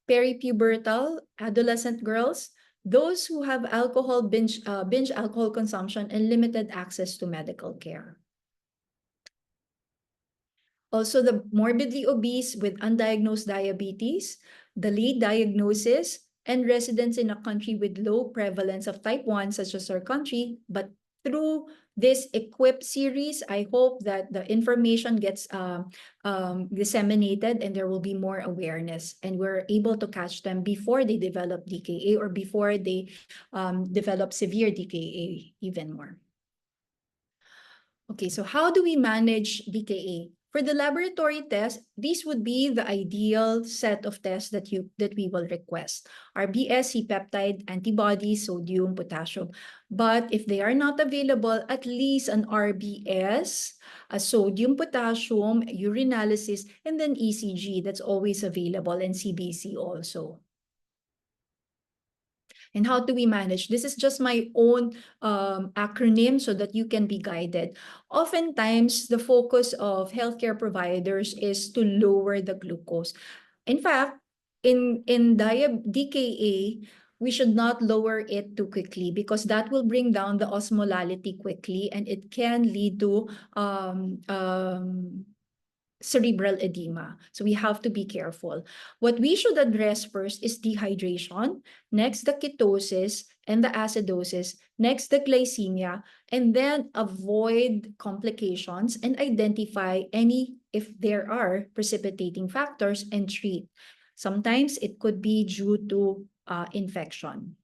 peripubertal, adolescent girls, those who have alcohol binge alcohol consumption and limited access to medical care. Also, the morbidly obese with undiagnosed diabetes, delayed diagnosis, and residents in a country with low prevalence of type 1, such as our country, but through this EHQUIP series, I hope that the information gets disseminated and there will be more awareness and we're able to catch them before they develop DKA or before they develop severe DKA even more. Okay, so how do we manage DKA? For the laboratory test, these would be the ideal set of tests that we will request. RBS, C-peptide, antibodies, sodium, potassium. But if they are not available, at least an RBS, a sodium, potassium, urinalysis, and then ECG, that's always available, and CBC also. And how do we manage? This is just my own acronym so that you can be guided. Oftentimes, the focus of healthcare providers is to lower the glucose. In fact, in DKA, we should not lower it too quickly because that will bring down the osmolality quickly and it can lead to cerebral edema. So we have to be careful. What we should address first is dehydration, next the ketosis and the acidosis, next the glycemia, and then avoid complications and identify any, if there are, precipitating factors and treat. Sometimes it could be due to infection.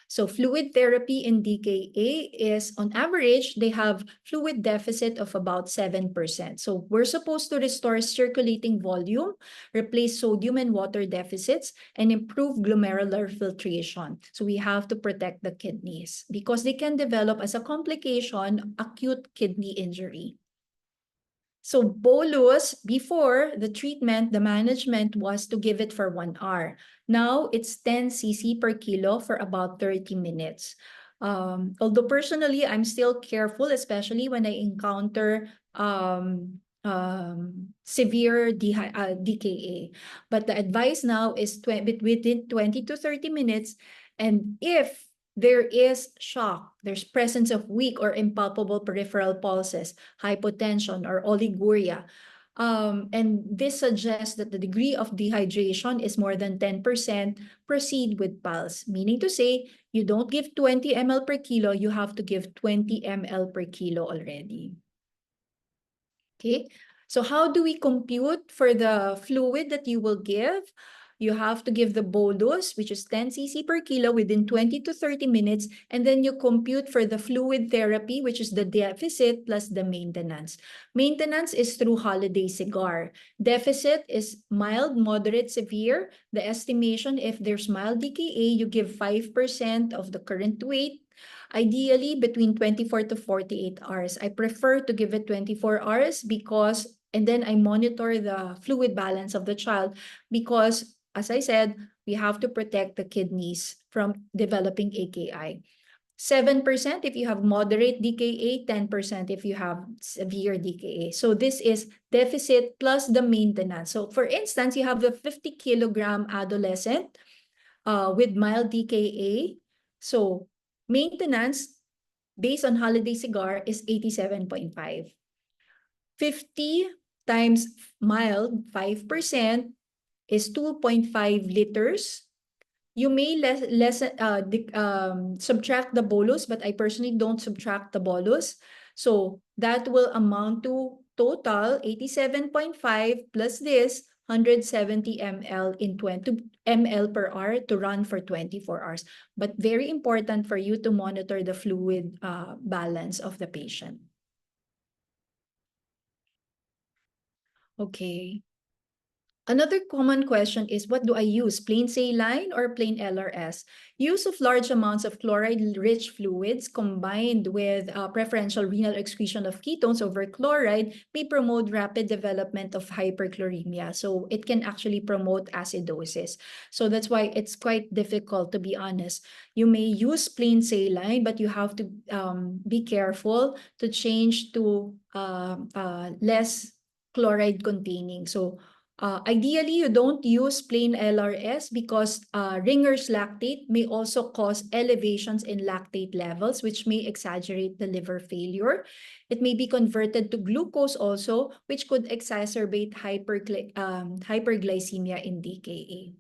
So fluid therapy in DKA is, on average, they have fluid deficit of about 7%. So we're supposed to restore circulating volume, replace sodium and water deficits, and improve glomerular filtration. So we have to protect the kidneys because they can develop as a complication acute kidney injury. So bolus, before the treatment, the management was to give it for 1 hour. Now it's 10 cc per kilo for about 30 minutes. Although personally, I'm still careful, especially when I encounter severe DKA. But the advice now is within 20 to 30 minutes. And if there is shock, there's presence of weak or impalpable peripheral pulses, hypotension, or oliguria. And this suggests that the degree of dehydration is more than 10%, proceed with pulse. Meaning to say, you don't give 20 ml per kilo, you have to give 20 ml per kilo already. Okay, so how do we compute for the fluid that you will give? You have to give the bolus, which is 10 cc per kilo within 20 to 30 minutes, and then you compute for the fluid therapy, which is the deficit plus the maintenance. Maintenance is through holiday cigar. Deficit is mild, moderate, severe. The estimation, if there's mild DKA, you give 5% of the current weight. Ideally, between 24 to 48 hours. I prefer to give it 24 hours because, and then I monitor the fluid balance of the child because, as I said, we have to protect the kidneys from developing AKI. 7% if you have moderate DKA, 10% if you have severe DKA. So this is deficit plus the maintenance. So for instance, you have the 50 kilogram adolescent with mild DKA. So maintenance based on holiday cigar is 87.5. 50 times mild, 5%, is 2.5 liters. You may subtract the bolus, but I personally don't subtract the bolus. So that will amount to total 87.5 plus this 170 ml in 20 ml per hour to run for 24 hours. But very important for you to monitor the fluid balance of the patient. Okay. Another common question is, what do I use, plain saline or plain LRS? Use of large amounts of chloride-rich fluids combined with preferential renal excretion of ketones over chloride may promote rapid development of hyperchloremia. So it can actually promote acidosis. So that's why it's quite difficult, to be honest. You may use plain saline, but you have to be careful to change to less chloride containing. So ideally, you don't use plain LRS because Ringer's lactate may also cause elevations in lactate levels, which may exaggerate the liver failure. It may be converted to glucose also, which could exacerbate hyperglycemia in DKA.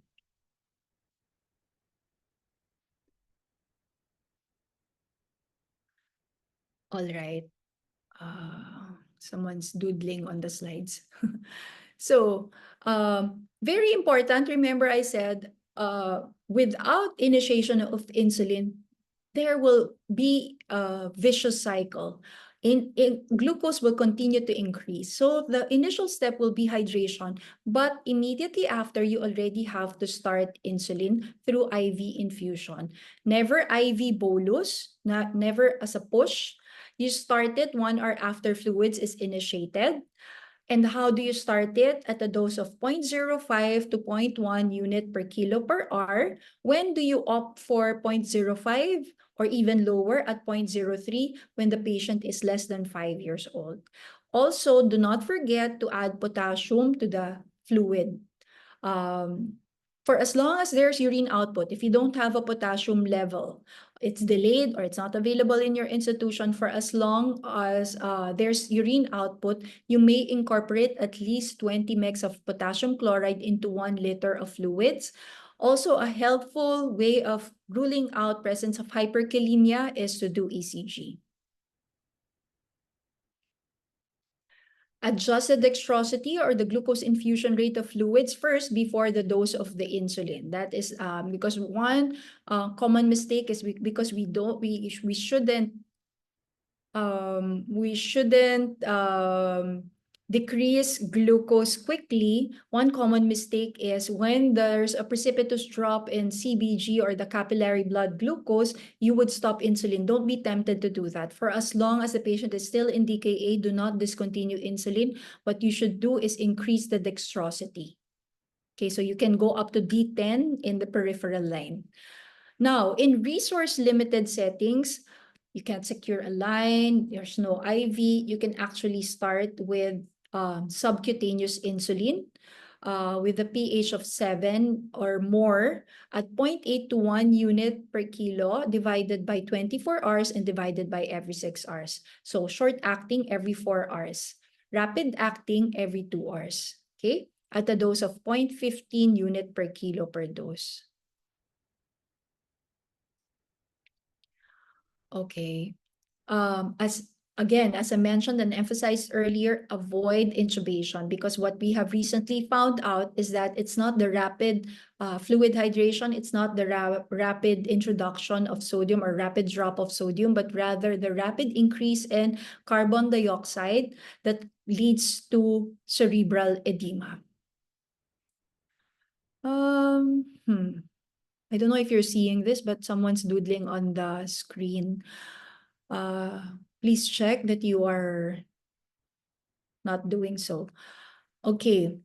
All right. Someone's doodling on the slides. So, very important. Remember, I said, without initiation of insulin, there will be a vicious cycle. Glucose will continue to increase. So the initial step will be hydration, but immediately after, you already have to start insulin through IV infusion. Never IV bolus, never as a push. You start it 1 hour after fluids is initiated. And how do you start it? At a dose of 0.05 to 0.1 unit per kilo per hour. When do you opt for 0.05 or even lower at 0.03 when the patient is less than 5 years old? Also, do not forget to add potassium to the fluid. For as long as there's urine output, if you don't have a potassium level, it's delayed or it's not available in your institution, for as long as there's urine output, you may incorporate at least 20 mg of potassium chloride into 1 liter of fluids. Also, a helpful way of ruling out presence of hyperkalemia is to do ECG. Adjust the dextrosity or the glucose infusion rate of fluids first before the dose of the insulin. That is because one common mistake is because we shouldn't decrease glucose quickly. One common mistake is when there's a precipitous drop in CBG or the capillary blood glucose, you would stop insulin. Don't be tempted to do that. For as long as the patient is still in DKA, do not discontinue insulin. What you should do is increase the dextrosity. Okay, so you can go up to D10 in the peripheral line. Now, in resource-limited settings, you can't secure a line, there's no IV, you can actually start with subcutaneous insulin with a pH of 7 or more at 0.8 to 1 unit per kilo divided by 24 hours and divided by every 6 hours. So short acting every 4 hours, rapid acting every 2 hours, okay? At a dose of 0.15 unit per kilo per dose. Okay. As I mentioned and emphasized earlier, avoid intubation, because what we have recently found out is that it's not the rapid fluid hydration, it's not the rapid introduction of sodium or rapid drop of sodium, but rather the rapid increase in carbon dioxide that leads to cerebral edema. I don't know if you're seeing this, but someone's doodling on the screen. Please check that you are not doing so. Okay.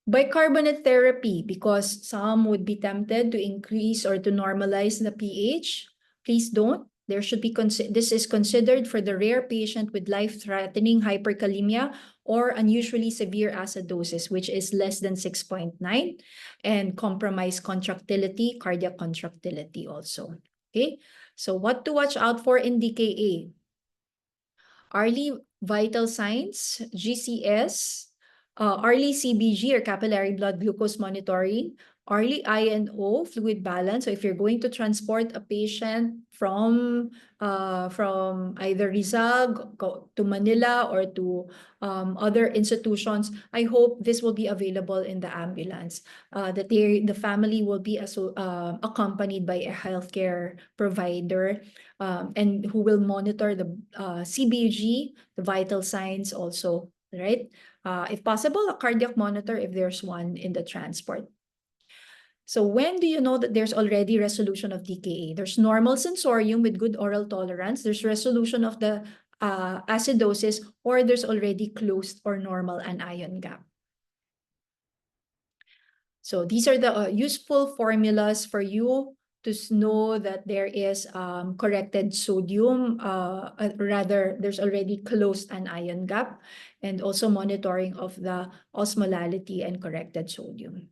Bicarbonate therapy, because some would be tempted to increase or to normalize the pH. Please don't. There should be this is considered for the rare patient with life-threatening hyperkalemia or unusually severe acidosis, which is less than 6.9, and compromised contractility, cardiac contractility also. Okay, so what to watch out for in DKA? Early vital signs, GCS, early CBG or capillary blood glucose monitoring, early INO, fluid balance. So if you're going to transport a patient from either Rizal to Manila or to other institutions, I hope this will be available in the ambulance, that the family will be accompanied by a healthcare provider and who will monitor the CBG, the vital signs also, right? If possible, a cardiac monitor if there's one in the transport. So when do you know that there's already resolution of DKA? There's normal sensorium with good oral tolerance. There's resolution of the acidosis, or there's already closed or normal anion gap. So these are the useful formulas for you to know that there is corrected sodium, rather there's already closed anion gap, and also monitoring of the osmolality and corrected sodium.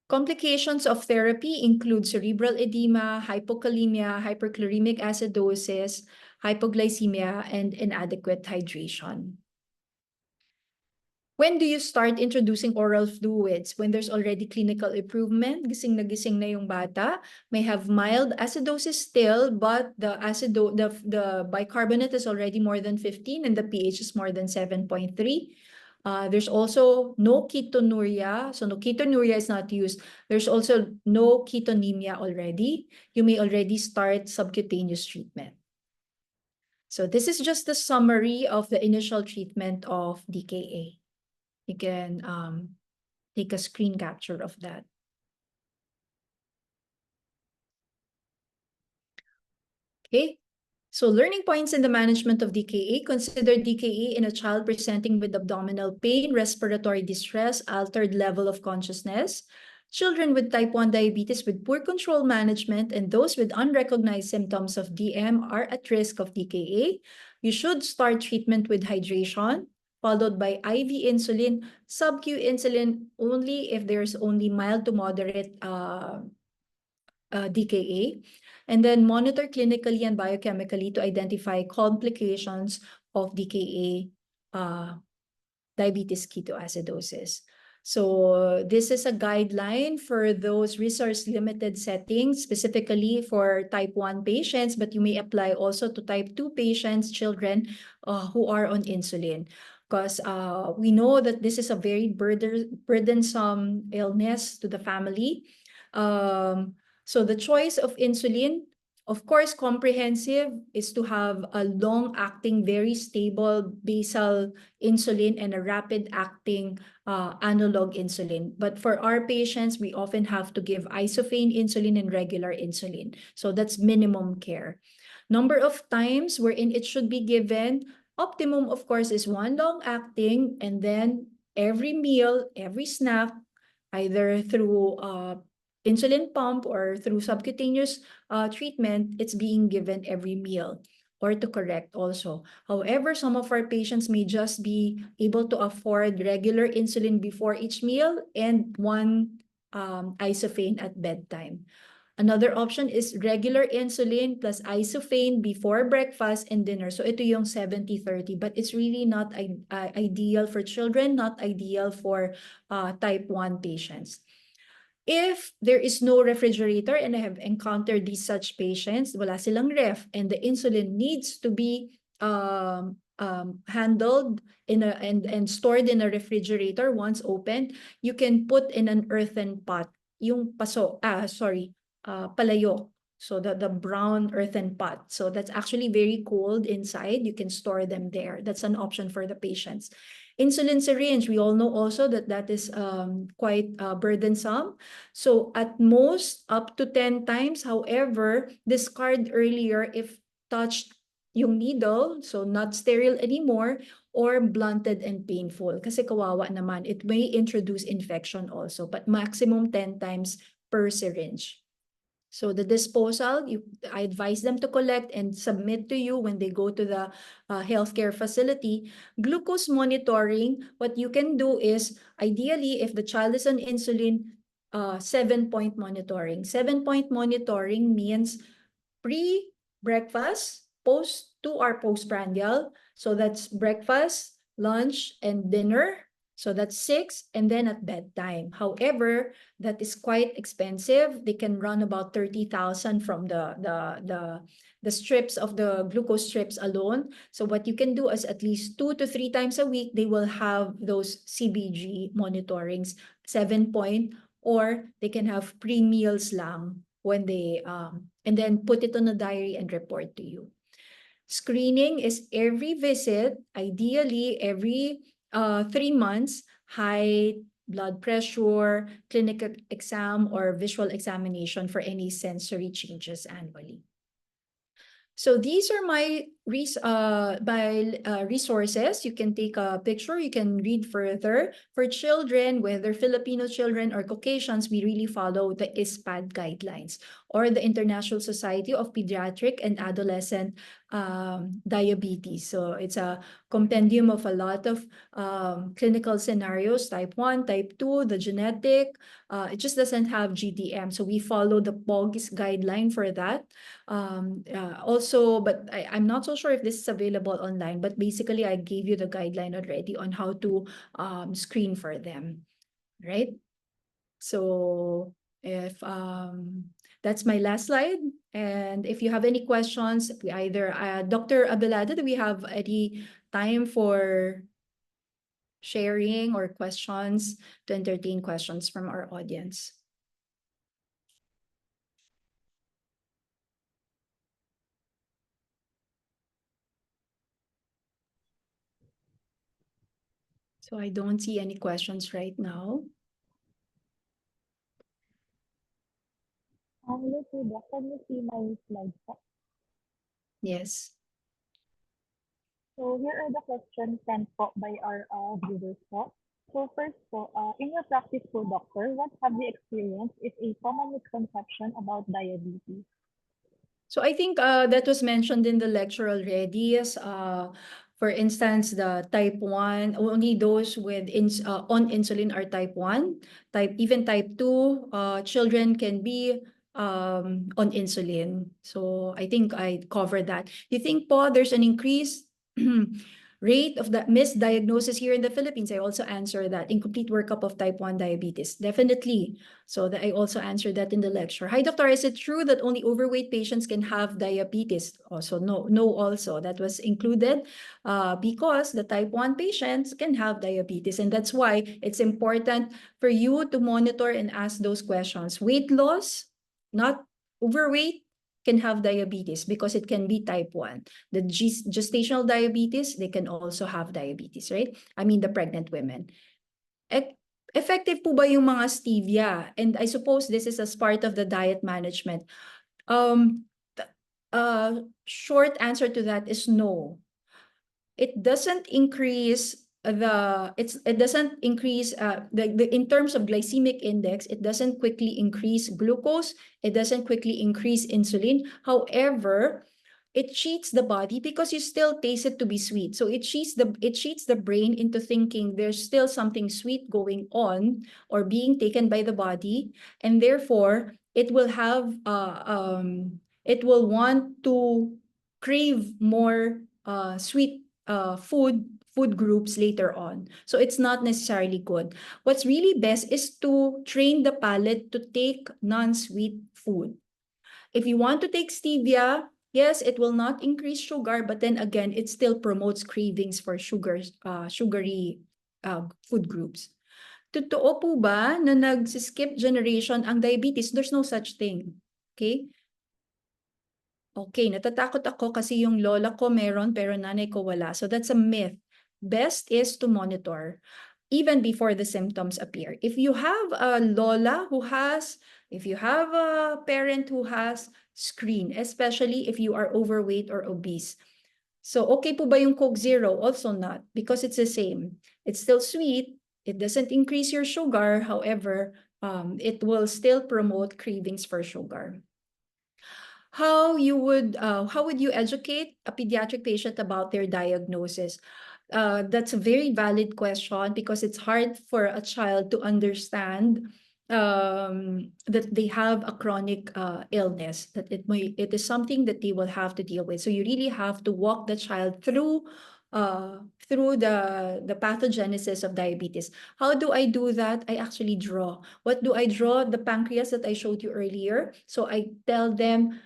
Complications of therapy include cerebral edema, hypokalemia, hyperchloremic acidosis, hypoglycemia, and inadequate hydration. When do you start introducing oral fluids? When there's already clinical improvement, gising na yung bata, may have mild acidosis still, but the bicarbonate is already more than 15 and the pH is more than 7.3. There's also no ketonuria, so no ketonuria is not used. There's also no ketonemia already. You may already start subcutaneous treatment. So this is just the summary of the initial treatment of DKA. You can take a screen capture of that. Okay, so learning points in the management of DKA. Consider DKA in a child presenting with abdominal pain, respiratory distress, altered level of consciousness. Children with type 1 diabetes with poor control management and those with unrecognized symptoms of DM are at risk of DKA. You should start treatment with hydration, followed by IV insulin, sub-Q insulin only if there's only mild to moderate DKA, and then monitor clinically and biochemically to identify complications of DKA diabetes ketoacidosis. So this is a guideline for those resource-limited settings, specifically for type 1 patients, but you may apply also to type 2 patients, children who are on insulin. Because we know that this is a very burdensome illness to the family. So the choice of insulin, of course, comprehensive is to have a long-acting, very stable basal insulin and a rapid-acting analog insulin. But for our patients, we often have to give isophane insulin and regular insulin. So that's minimum care. Number of times wherein it should be given, optimum, of course, is one long-acting, and then every meal, every snack, either through insulin pump or through subcutaneous treatment, it's being given every meal or to correct also. However, some of our patients may just be able to afford regular insulin before each meal and one isophane at bedtime. Another option is regular insulin plus isophane before breakfast and dinner. So ito yung 70-30, but it's really not ideal for children, not ideal for type 1 patients. If there is no refrigerator, and I have encountered these such patients, wala silang ref, and the insulin needs to be handled and stored in a refrigerator once opened, you can put in an earthen pot yung palayok. So the brown earthen pot. So that's actually very cold inside. You can store them there. That's an option for the patients. Insulin syringe, we all know also that that is quite burdensome. So at most, up to 10 times. However, discard earlier if touched yung needle, so not sterile anymore, or blunted and painful. Kasi kawawa naman, it may introduce infection also, but maximum 10 times per syringe. So the disposal, I advise them to collect and submit to you when they go to the healthcare facility. Glucose monitoring, what you can do is, ideally, if the child is on insulin, 7-point monitoring. 7-point monitoring means pre-breakfast, post-2 hour postprandial. So that's breakfast, lunch, and dinner. So that's 6, and then at bedtime. However, that is quite expensive. They can run about 30,000 from the strips of the glucose strips alone. So what you can do is at least 2 to 3 times a week, they will have those CBG monitorings, 7-point, or they can have pre-meals lang when they, and then put it on a diary and report to you. Screening is every visit, ideally every 3 months, height, blood pressure, clinical exam, or visual examination for any sensory changes annually. So these are my resources. You can take a picture, you can read further. For children, whether Filipino children or Caucasians, we really follow the ISPAD guidelines, or the International Society of Pediatric and Adolescent Diabetes. So it's a compendium of a lot of clinical scenarios, type 1, type 2, the genetic. It just doesn't have GDM. So we follow the POGS guideline for that. Also, but I'm not so so sure if this is available online, but basically I gave you the guideline already on how to screen for them, right? So if that's my last slide. And if you have any questions, we either Dr. Abelardo, do we have any time for sharing or questions to entertain questions from our audience? So I don't see any questions right now. Hello, Frida. Can you see my slides po? Yes. So here are the questions sent po by our viewers po. So first po, in your practice po, doctor, what have you experienced is a common misconception about diabetes? So I think that was mentioned in the lecture already. Yes, for instance, the type 1, only those with on insulin are type 1. Even type 2, children can be on insulin. So I think I covered that. You think po there's an increase rate of the misdiagnosis here in the Philippines? I also answered that. Incomplete workup of type 1 diabetes. Definitely. So that I also answered that in the lecture. Hi, doctor, is it true that only overweight patients can have diabetes? Also, no, also. That was included because the type 1 patients can have diabetes. And that's why it's important for you to monitor and ask those questions. Weight loss, not overweight, can have diabetes because it can be type 1. The gestational diabetes, they can also have diabetes, right? I mean, the pregnant women. Effective po ba yung mga stevia? And I suppose this is as part of the diet management. Short answer to that is no. It doesn't increase it doesn't increase in terms of glycemic index, it doesn't quickly increase glucose, it doesn't quickly increase insulin. However, it cheats the body because you still taste it to be sweet. So it cheats the brain into thinking there's still something sweet going on or being taken by the body, and therefore it will have it will want to crave more sweet food groups later on. So it's not necessarily good. What's really best is to train the palate to take non-sweet food. If you want to take stevia, yes, it will not increase sugar, but then again, it still promotes cravings for sugary food groups. Totoo po ba na nag-skip generation ang diabetes? There's no such thing. Okay? Okay, natatakot ako kasi yung lola ko meron pero nanay ko wala. So that's a myth. Best is to monitor even before the symptoms appear. If you have a lola who has, if you have a parent who has, screen, especially if you are overweight or obese. So okay po ba yung Coke Zero? Also not, because it's the same. It's still sweet. It doesn't increase your sugar. However, it will still promote cravings for sugar. How would you educate a pediatric patient about their diagnosis? That's a very valid question because it's hard for a child to understand that they have a chronic illness, that it is something that they will have to deal with. So you really have to walk the child through the pathogenesis of diabetes. How do I do that? I actually draw. What do I draw? The pancreas that I showed you earlier. So I tell them,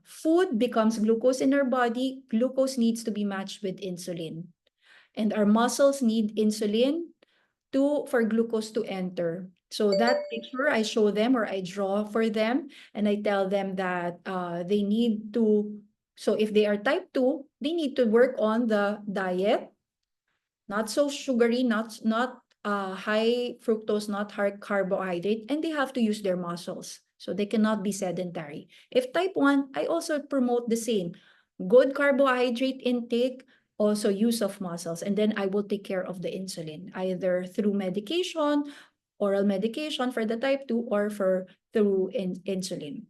food becomes glucose in our body. Glucose needs to be matched with insulin. And our muscles need insulin for glucose to enter. So that picture I show them or I draw for them, and I tell them that they need to, so if they are type 2, they need to work on the diet, not so sugary, not high fructose, not high carbohydrate, and they have to use their muscles. So they cannot be sedentary. If type 1, I also promote the same. Good carbohydrate intake, also use of muscles, and then I will take care of the insulin, either through medication, oral medication for the type 2, or through insulin.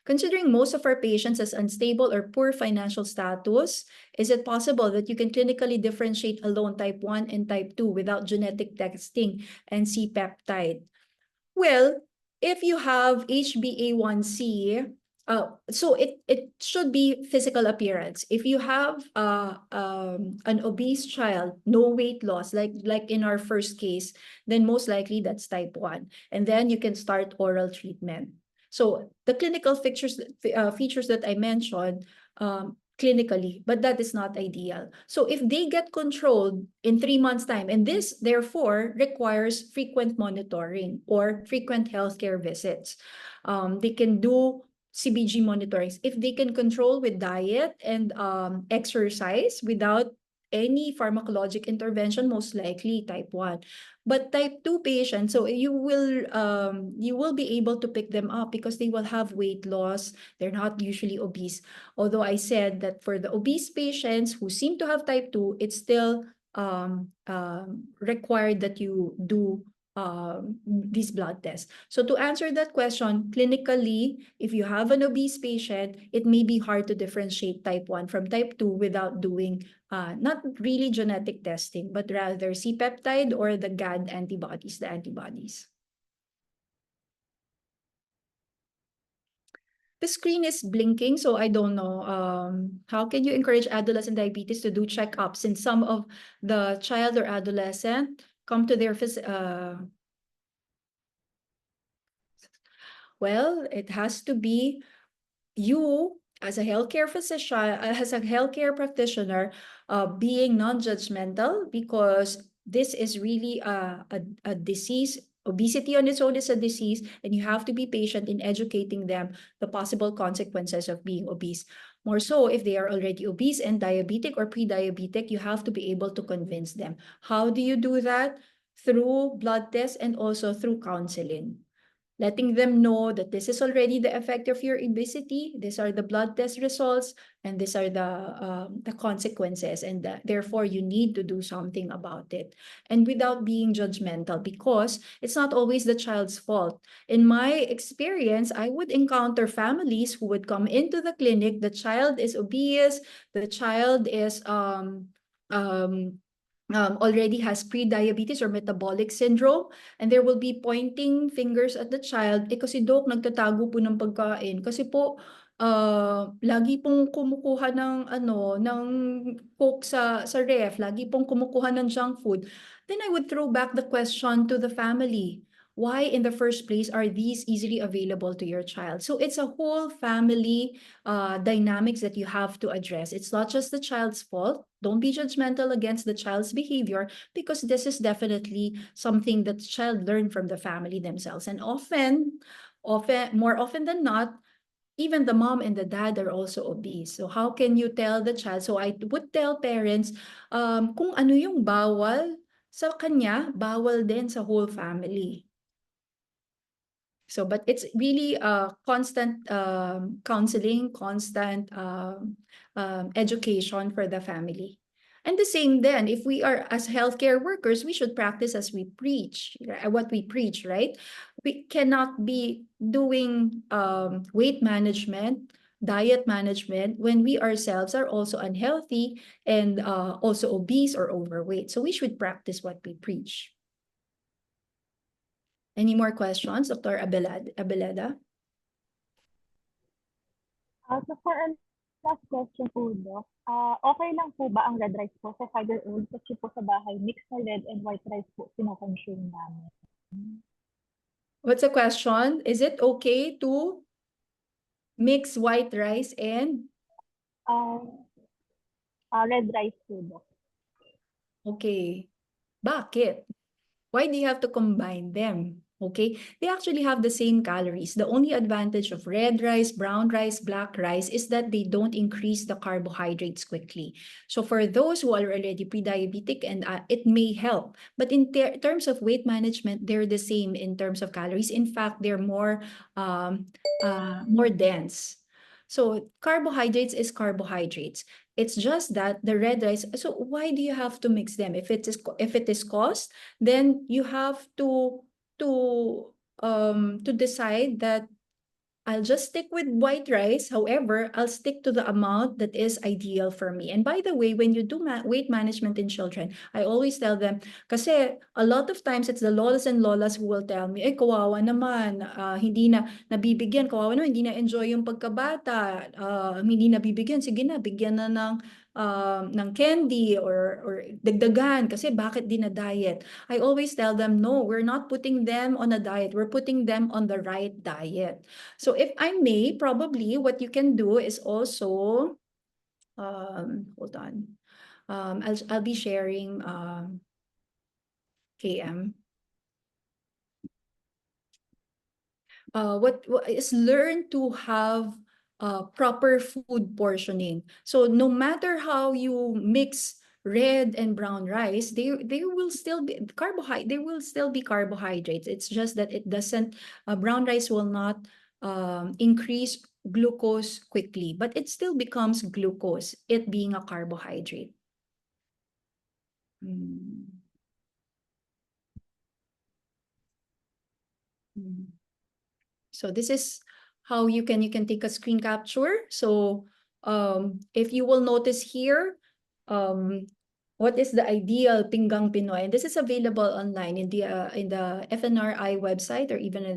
Considering most of our patients as unstable or poor financial status, is it possible that you can clinically differentiate alone type 1 and type 2 without genetic testing and C-peptide? Well, if you have HbA1c So it should be physical appearance. If you have an obese child, no weight loss, like in our first case, then most likely that's type 1. And then you can start oral treatment. So the clinical features that I mentioned, clinically, but that is not ideal. So if they get controlled in 3 months' time, and this therefore requires frequent monitoring or frequent healthcare visits, they can do CBG monitorings. If they can control with diet and exercise without any pharmacologic intervention, most likely type 1. But type 2 patients, so you will be able to pick them up because they will have weight loss. They're not usually obese. Although I said that for the obese patients who seem to have type 2, it's still required that you do these blood tests. So to answer that question, clinically, if you have an obese patient, it may be hard to differentiate type 1 from type 2 without doing not really genetic testing, but rather C-peptide or the GAD antibodies, the antibodies. The screen is blinking, so I don't know. How can you encourage adolescent diabetes to do checkups since some of the child or adolescent come to their well, it has to be you as a healthcare physician, as a healthcare practitioner, being non-judgmental, because this is really a disease. Obesity on its own is a disease, and you have to be patient in educating them the possible consequences of being obese. More so, if they are already obese and diabetic or pre-diabetic, you have to be able to convince them. How do you do that? Through blood tests and also through counseling. Letting them know that this is already the effect of your obesity, these are the blood test results, and these are the consequences, and therefore you need to do something about it. And without being judgmental, because it's not always the child's fault. In my experience, I would encounter families who would come into the clinic, the child is obese, the child is already has pre-diabetes or metabolic syndrome, and there will be pointing fingers at the child, kasi Doc, nagtatago po ng pagkain, kasi po, lagi pong kumukuha ng, ng Coke sa ref, lagi pong kumukuha ng junk food. Then I would throw back the question to the family. Why in the first place are these easily available to your child? So it's a whole family dynamics that you have to address. It's not just the child's fault. Don't be judgmental against the child's behavior, because this is definitely something that the child learned from the family themselves. And more often than not, even the mom and the dad are also obese. So how can you tell the child? So I would tell parents, kung ano yung bawal sa kanya, bawal din sa whole family. So, but it's really constant counseling, constant education for the family. And the same then, if we are as healthcare workers, we should practice as we preach, what we preach, right? We cannot be doing weight management, diet management when we ourselves are also unhealthy and also obese or overweight. So we should practice what we preach. Any more questions, Dr. Abeleda? So for our last question po, Doc, okay lang po ba ang red rice po sa 5-year-old? Kasi po sa bahay, mixed na red and white rice po kinoconsume namin. What's the question? Is it okay to mix white rice and? Red rice po, Doc. Okay. Bakit? Why do you have to combine them? Okay, they actually have the same calories. The only advantage of red rice, brown rice, black rice is that they don't increase the carbohydrates quickly. So for those who are already pre-diabetic, and it may help, but in terms of weight management, they're the same in terms of calories. In fact, they're more dense. So carbohydrates is carbohydrates. It's just that the red rice. So why do you have to mix them? If it is cost, then you have to decide that I'll just stick with white rice. However, I'll stick to the amount that is ideal for me. And by the way, when you do weight management in children, I always tell them, kasi a lot of times it's the lolas and lolas who will tell me, kawawa naman, hindi na nabibigyan, kawawa naman, hindi na enjoy yung pagkabata, hindi nabibigyan, sige na, bigyan na ng candy or dagdagan kasi bakit di na diet. I always tell them, no, we're not putting them on a diet. We're putting them on the right diet. So if I may, probably what you can do is also, hold on, I'll be sharing KM. What is learn to have proper food portioning. So no matter how you mix red and brown rice, they will still be carbohydrate. They will still be carbohydrates. It's just that it doesn't. Brown rice will not increase glucose quickly, but it still becomes glucose. It being a carbohydrate. So this is how you can take a screen capture. So if you will notice here, what is the ideal pinggang Pinoy? And this is available online in the FNRI website or even a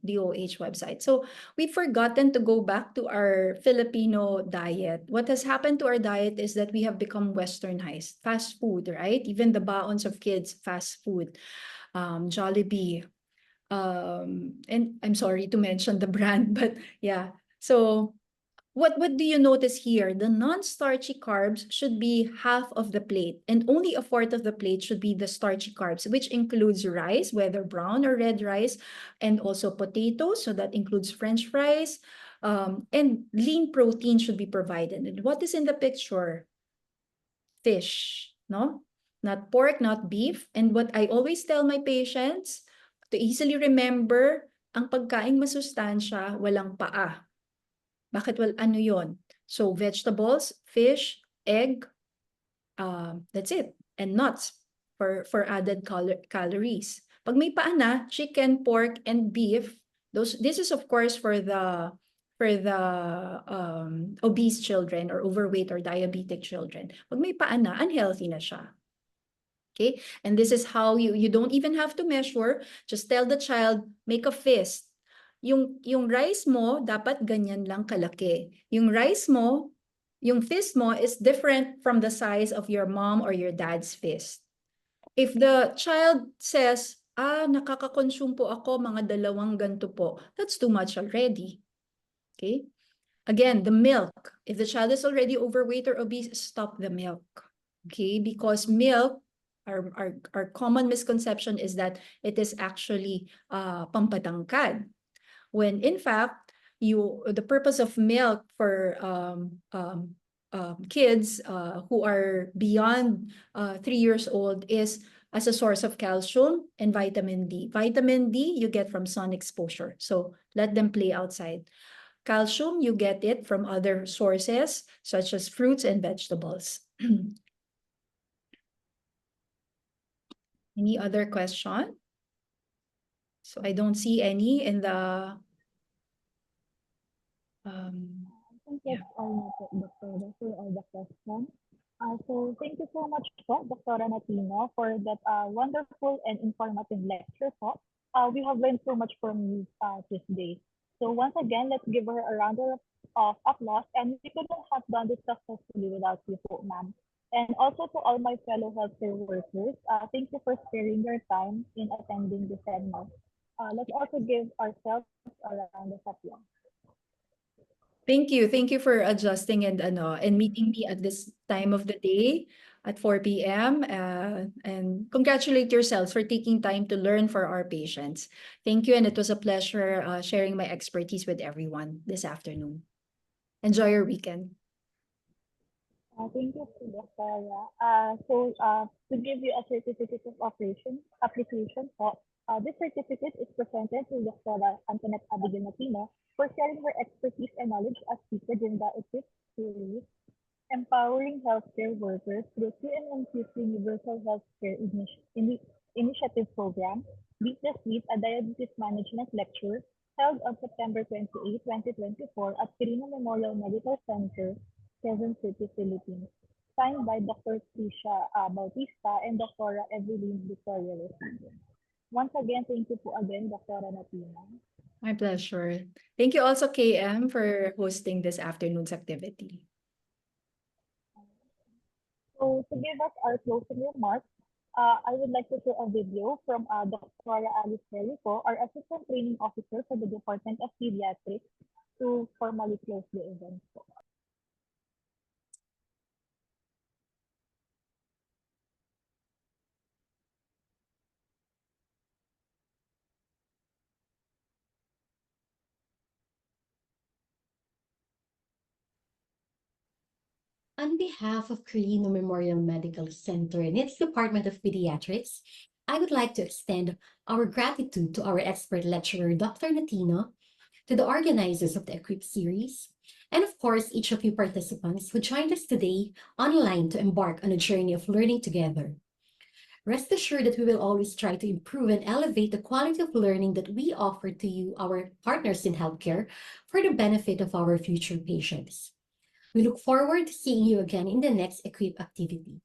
DOH website. So we've forgotten to go back to our Filipino diet. What has happened to our diet is that we have become westernized, fast food, right? Even the baons of kids, fast food, Jollibee. And I'm sorry to mention the brand, but yeah. So what do you notice here? The non-starchy carbs should be half of the plate, and only a fourth of the plate should be the starchy carbs, which includes rice, whether brown or red rice, and also potatoes. So that includes French fries, and lean protein should be provided. And what is in the picture? Fish, no? Not pork, not beef. And what I always tell my patients, to easily remember, ang pagkaing masustansya, walang paa. Bakit ano yon? So vegetables, fish, egg, that's it. And nuts for added calories. Pag may paa na, chicken, pork, and beef, this is of course for the obese children or overweight or diabetic children. Pag may paa na, unhealthy na siya. Okay, and this is how you don't even have to measure. Just tell the child, make a fist. Yung rice mo, dapat ganyan lang kalaki. Yung rice mo, yung fist mo is different from the size of your mom or your dad's fist. If the child says, nakaka-consume po ako, mga 2 ganito po, that's too much already. Okay? Again, the milk. If the child is already overweight or obese, stop the milk. Okay? Because milk, our common misconception is that it is actually pampatangkad. When in fact, the purpose of milk for kids who are beyond 3 years old is as a source of calcium and vitamin D. Vitamin D you get from sun exposure. So let them play outside. Calcium, you get it from other sources such as fruits and vegetables. Any other question? So I don't see any in the I think that's all na po, Dr. for all the questions. So thank you so much po, Dr. Natino, for that wonderful and informative lecture po. We have learned so much from you today. So once again, let's give her a round of applause. And we couldn't have done this successfully without you po, ma'am. And also to all my fellow healthcare workers, thank you for sparing your time in attending the seminar. Let's also give ourselves a round of applause. Thank you. Thank you for adjusting and meeting me at this time of the day at 4 p.m. And congratulate yourselves for taking time to learn for our patients. Thank you, and it was a pleasure sharing my expertise with everyone this afternoon. Enjoy your weekend. Thank you, Dr. So to give you a certificate of application, this certificate is presented to Dr. Antoinette Abigail Natino for sharing her expertise and knowledge as speaker during the EHQUIP series, Empowering Healthcare Workers through QMMC's Universal Healthcare Initiative Program, Beat the Sweet, a diabetes management lecture held on September 28, 2024 at Quirino Memorial Medical Center, Quezon City, Philippines. Signed by Dr. Trisha Bautista and Dr. Evelyn Victoria Rosino. Once again, thank you po again, Dr. Natina. My pleasure. Thank you also, KM, for hosting this afternoon's activity. So to give us our closing remarks, I would like to show a video from Dr. Alice Relico, our Assistant Training Officer for the Department of Pediatrics, to formally close the event. On behalf of Quirino Memorial Medical Center and its Department of Pediatrics, I would like to extend our gratitude to our expert lecturer, Dr. Natino, to the organizers of the EHQUIP series, and of course, each of you participants who joined us today online to embark on a journey of learning together. Rest assured that we will always try to improve and elevate the quality of learning that we offer to you, our partners in healthcare, for the benefit of our future patients. We look forward to seeing you again in the next EHQUIP activity.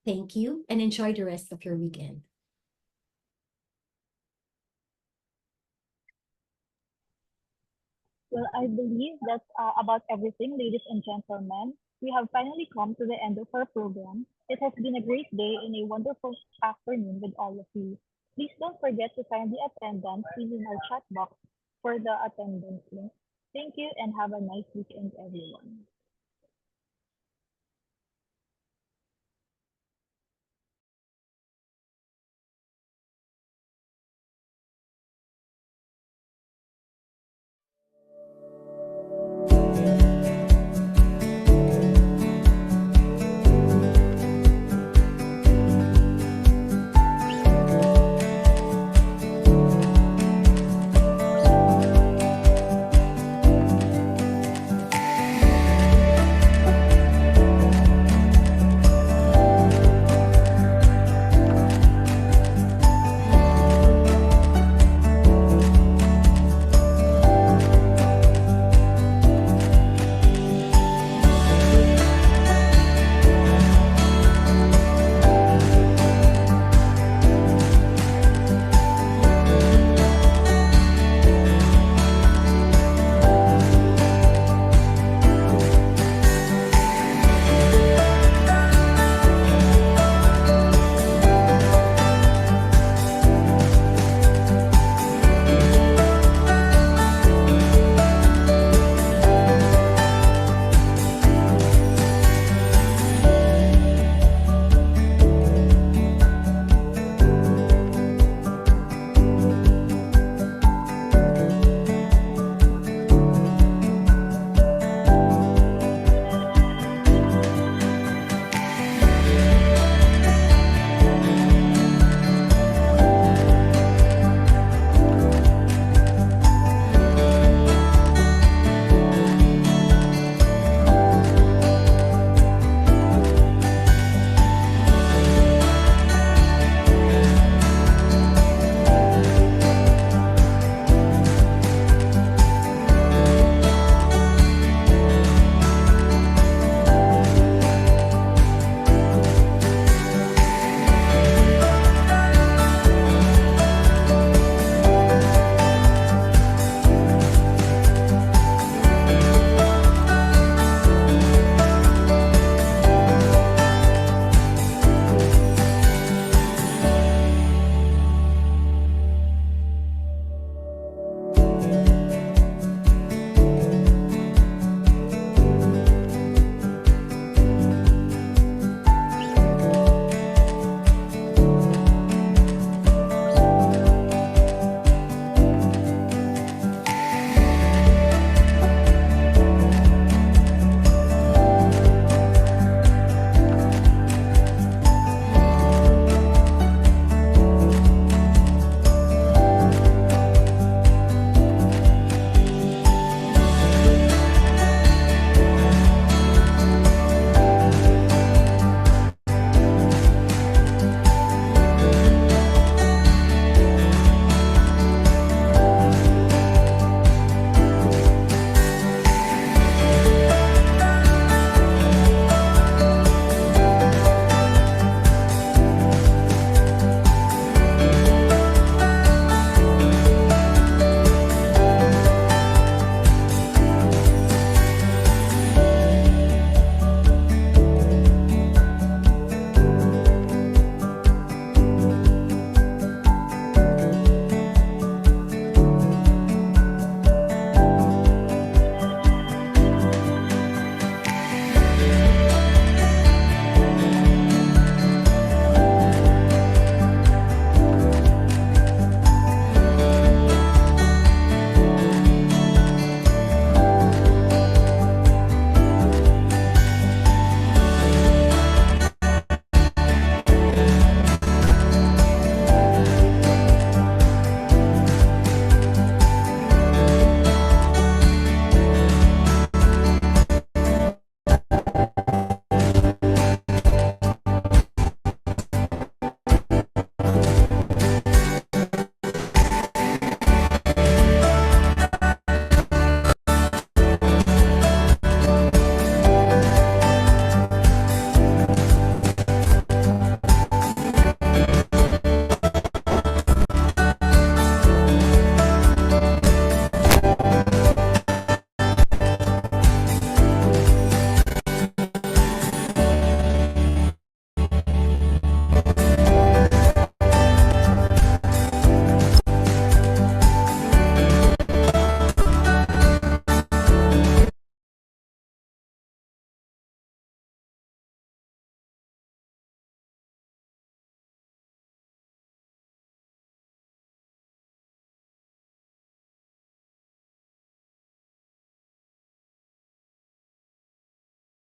Thank you and enjoy the rest of your weekend. Well, I believe that's about everything, ladies and gentlemen. We have finally come to the end of our program. It has been a great day and a wonderful afternoon with all of you. Please don't forget to sign the attendance in our chat box for the attendance link. Thank you and have a nice weekend, everyone.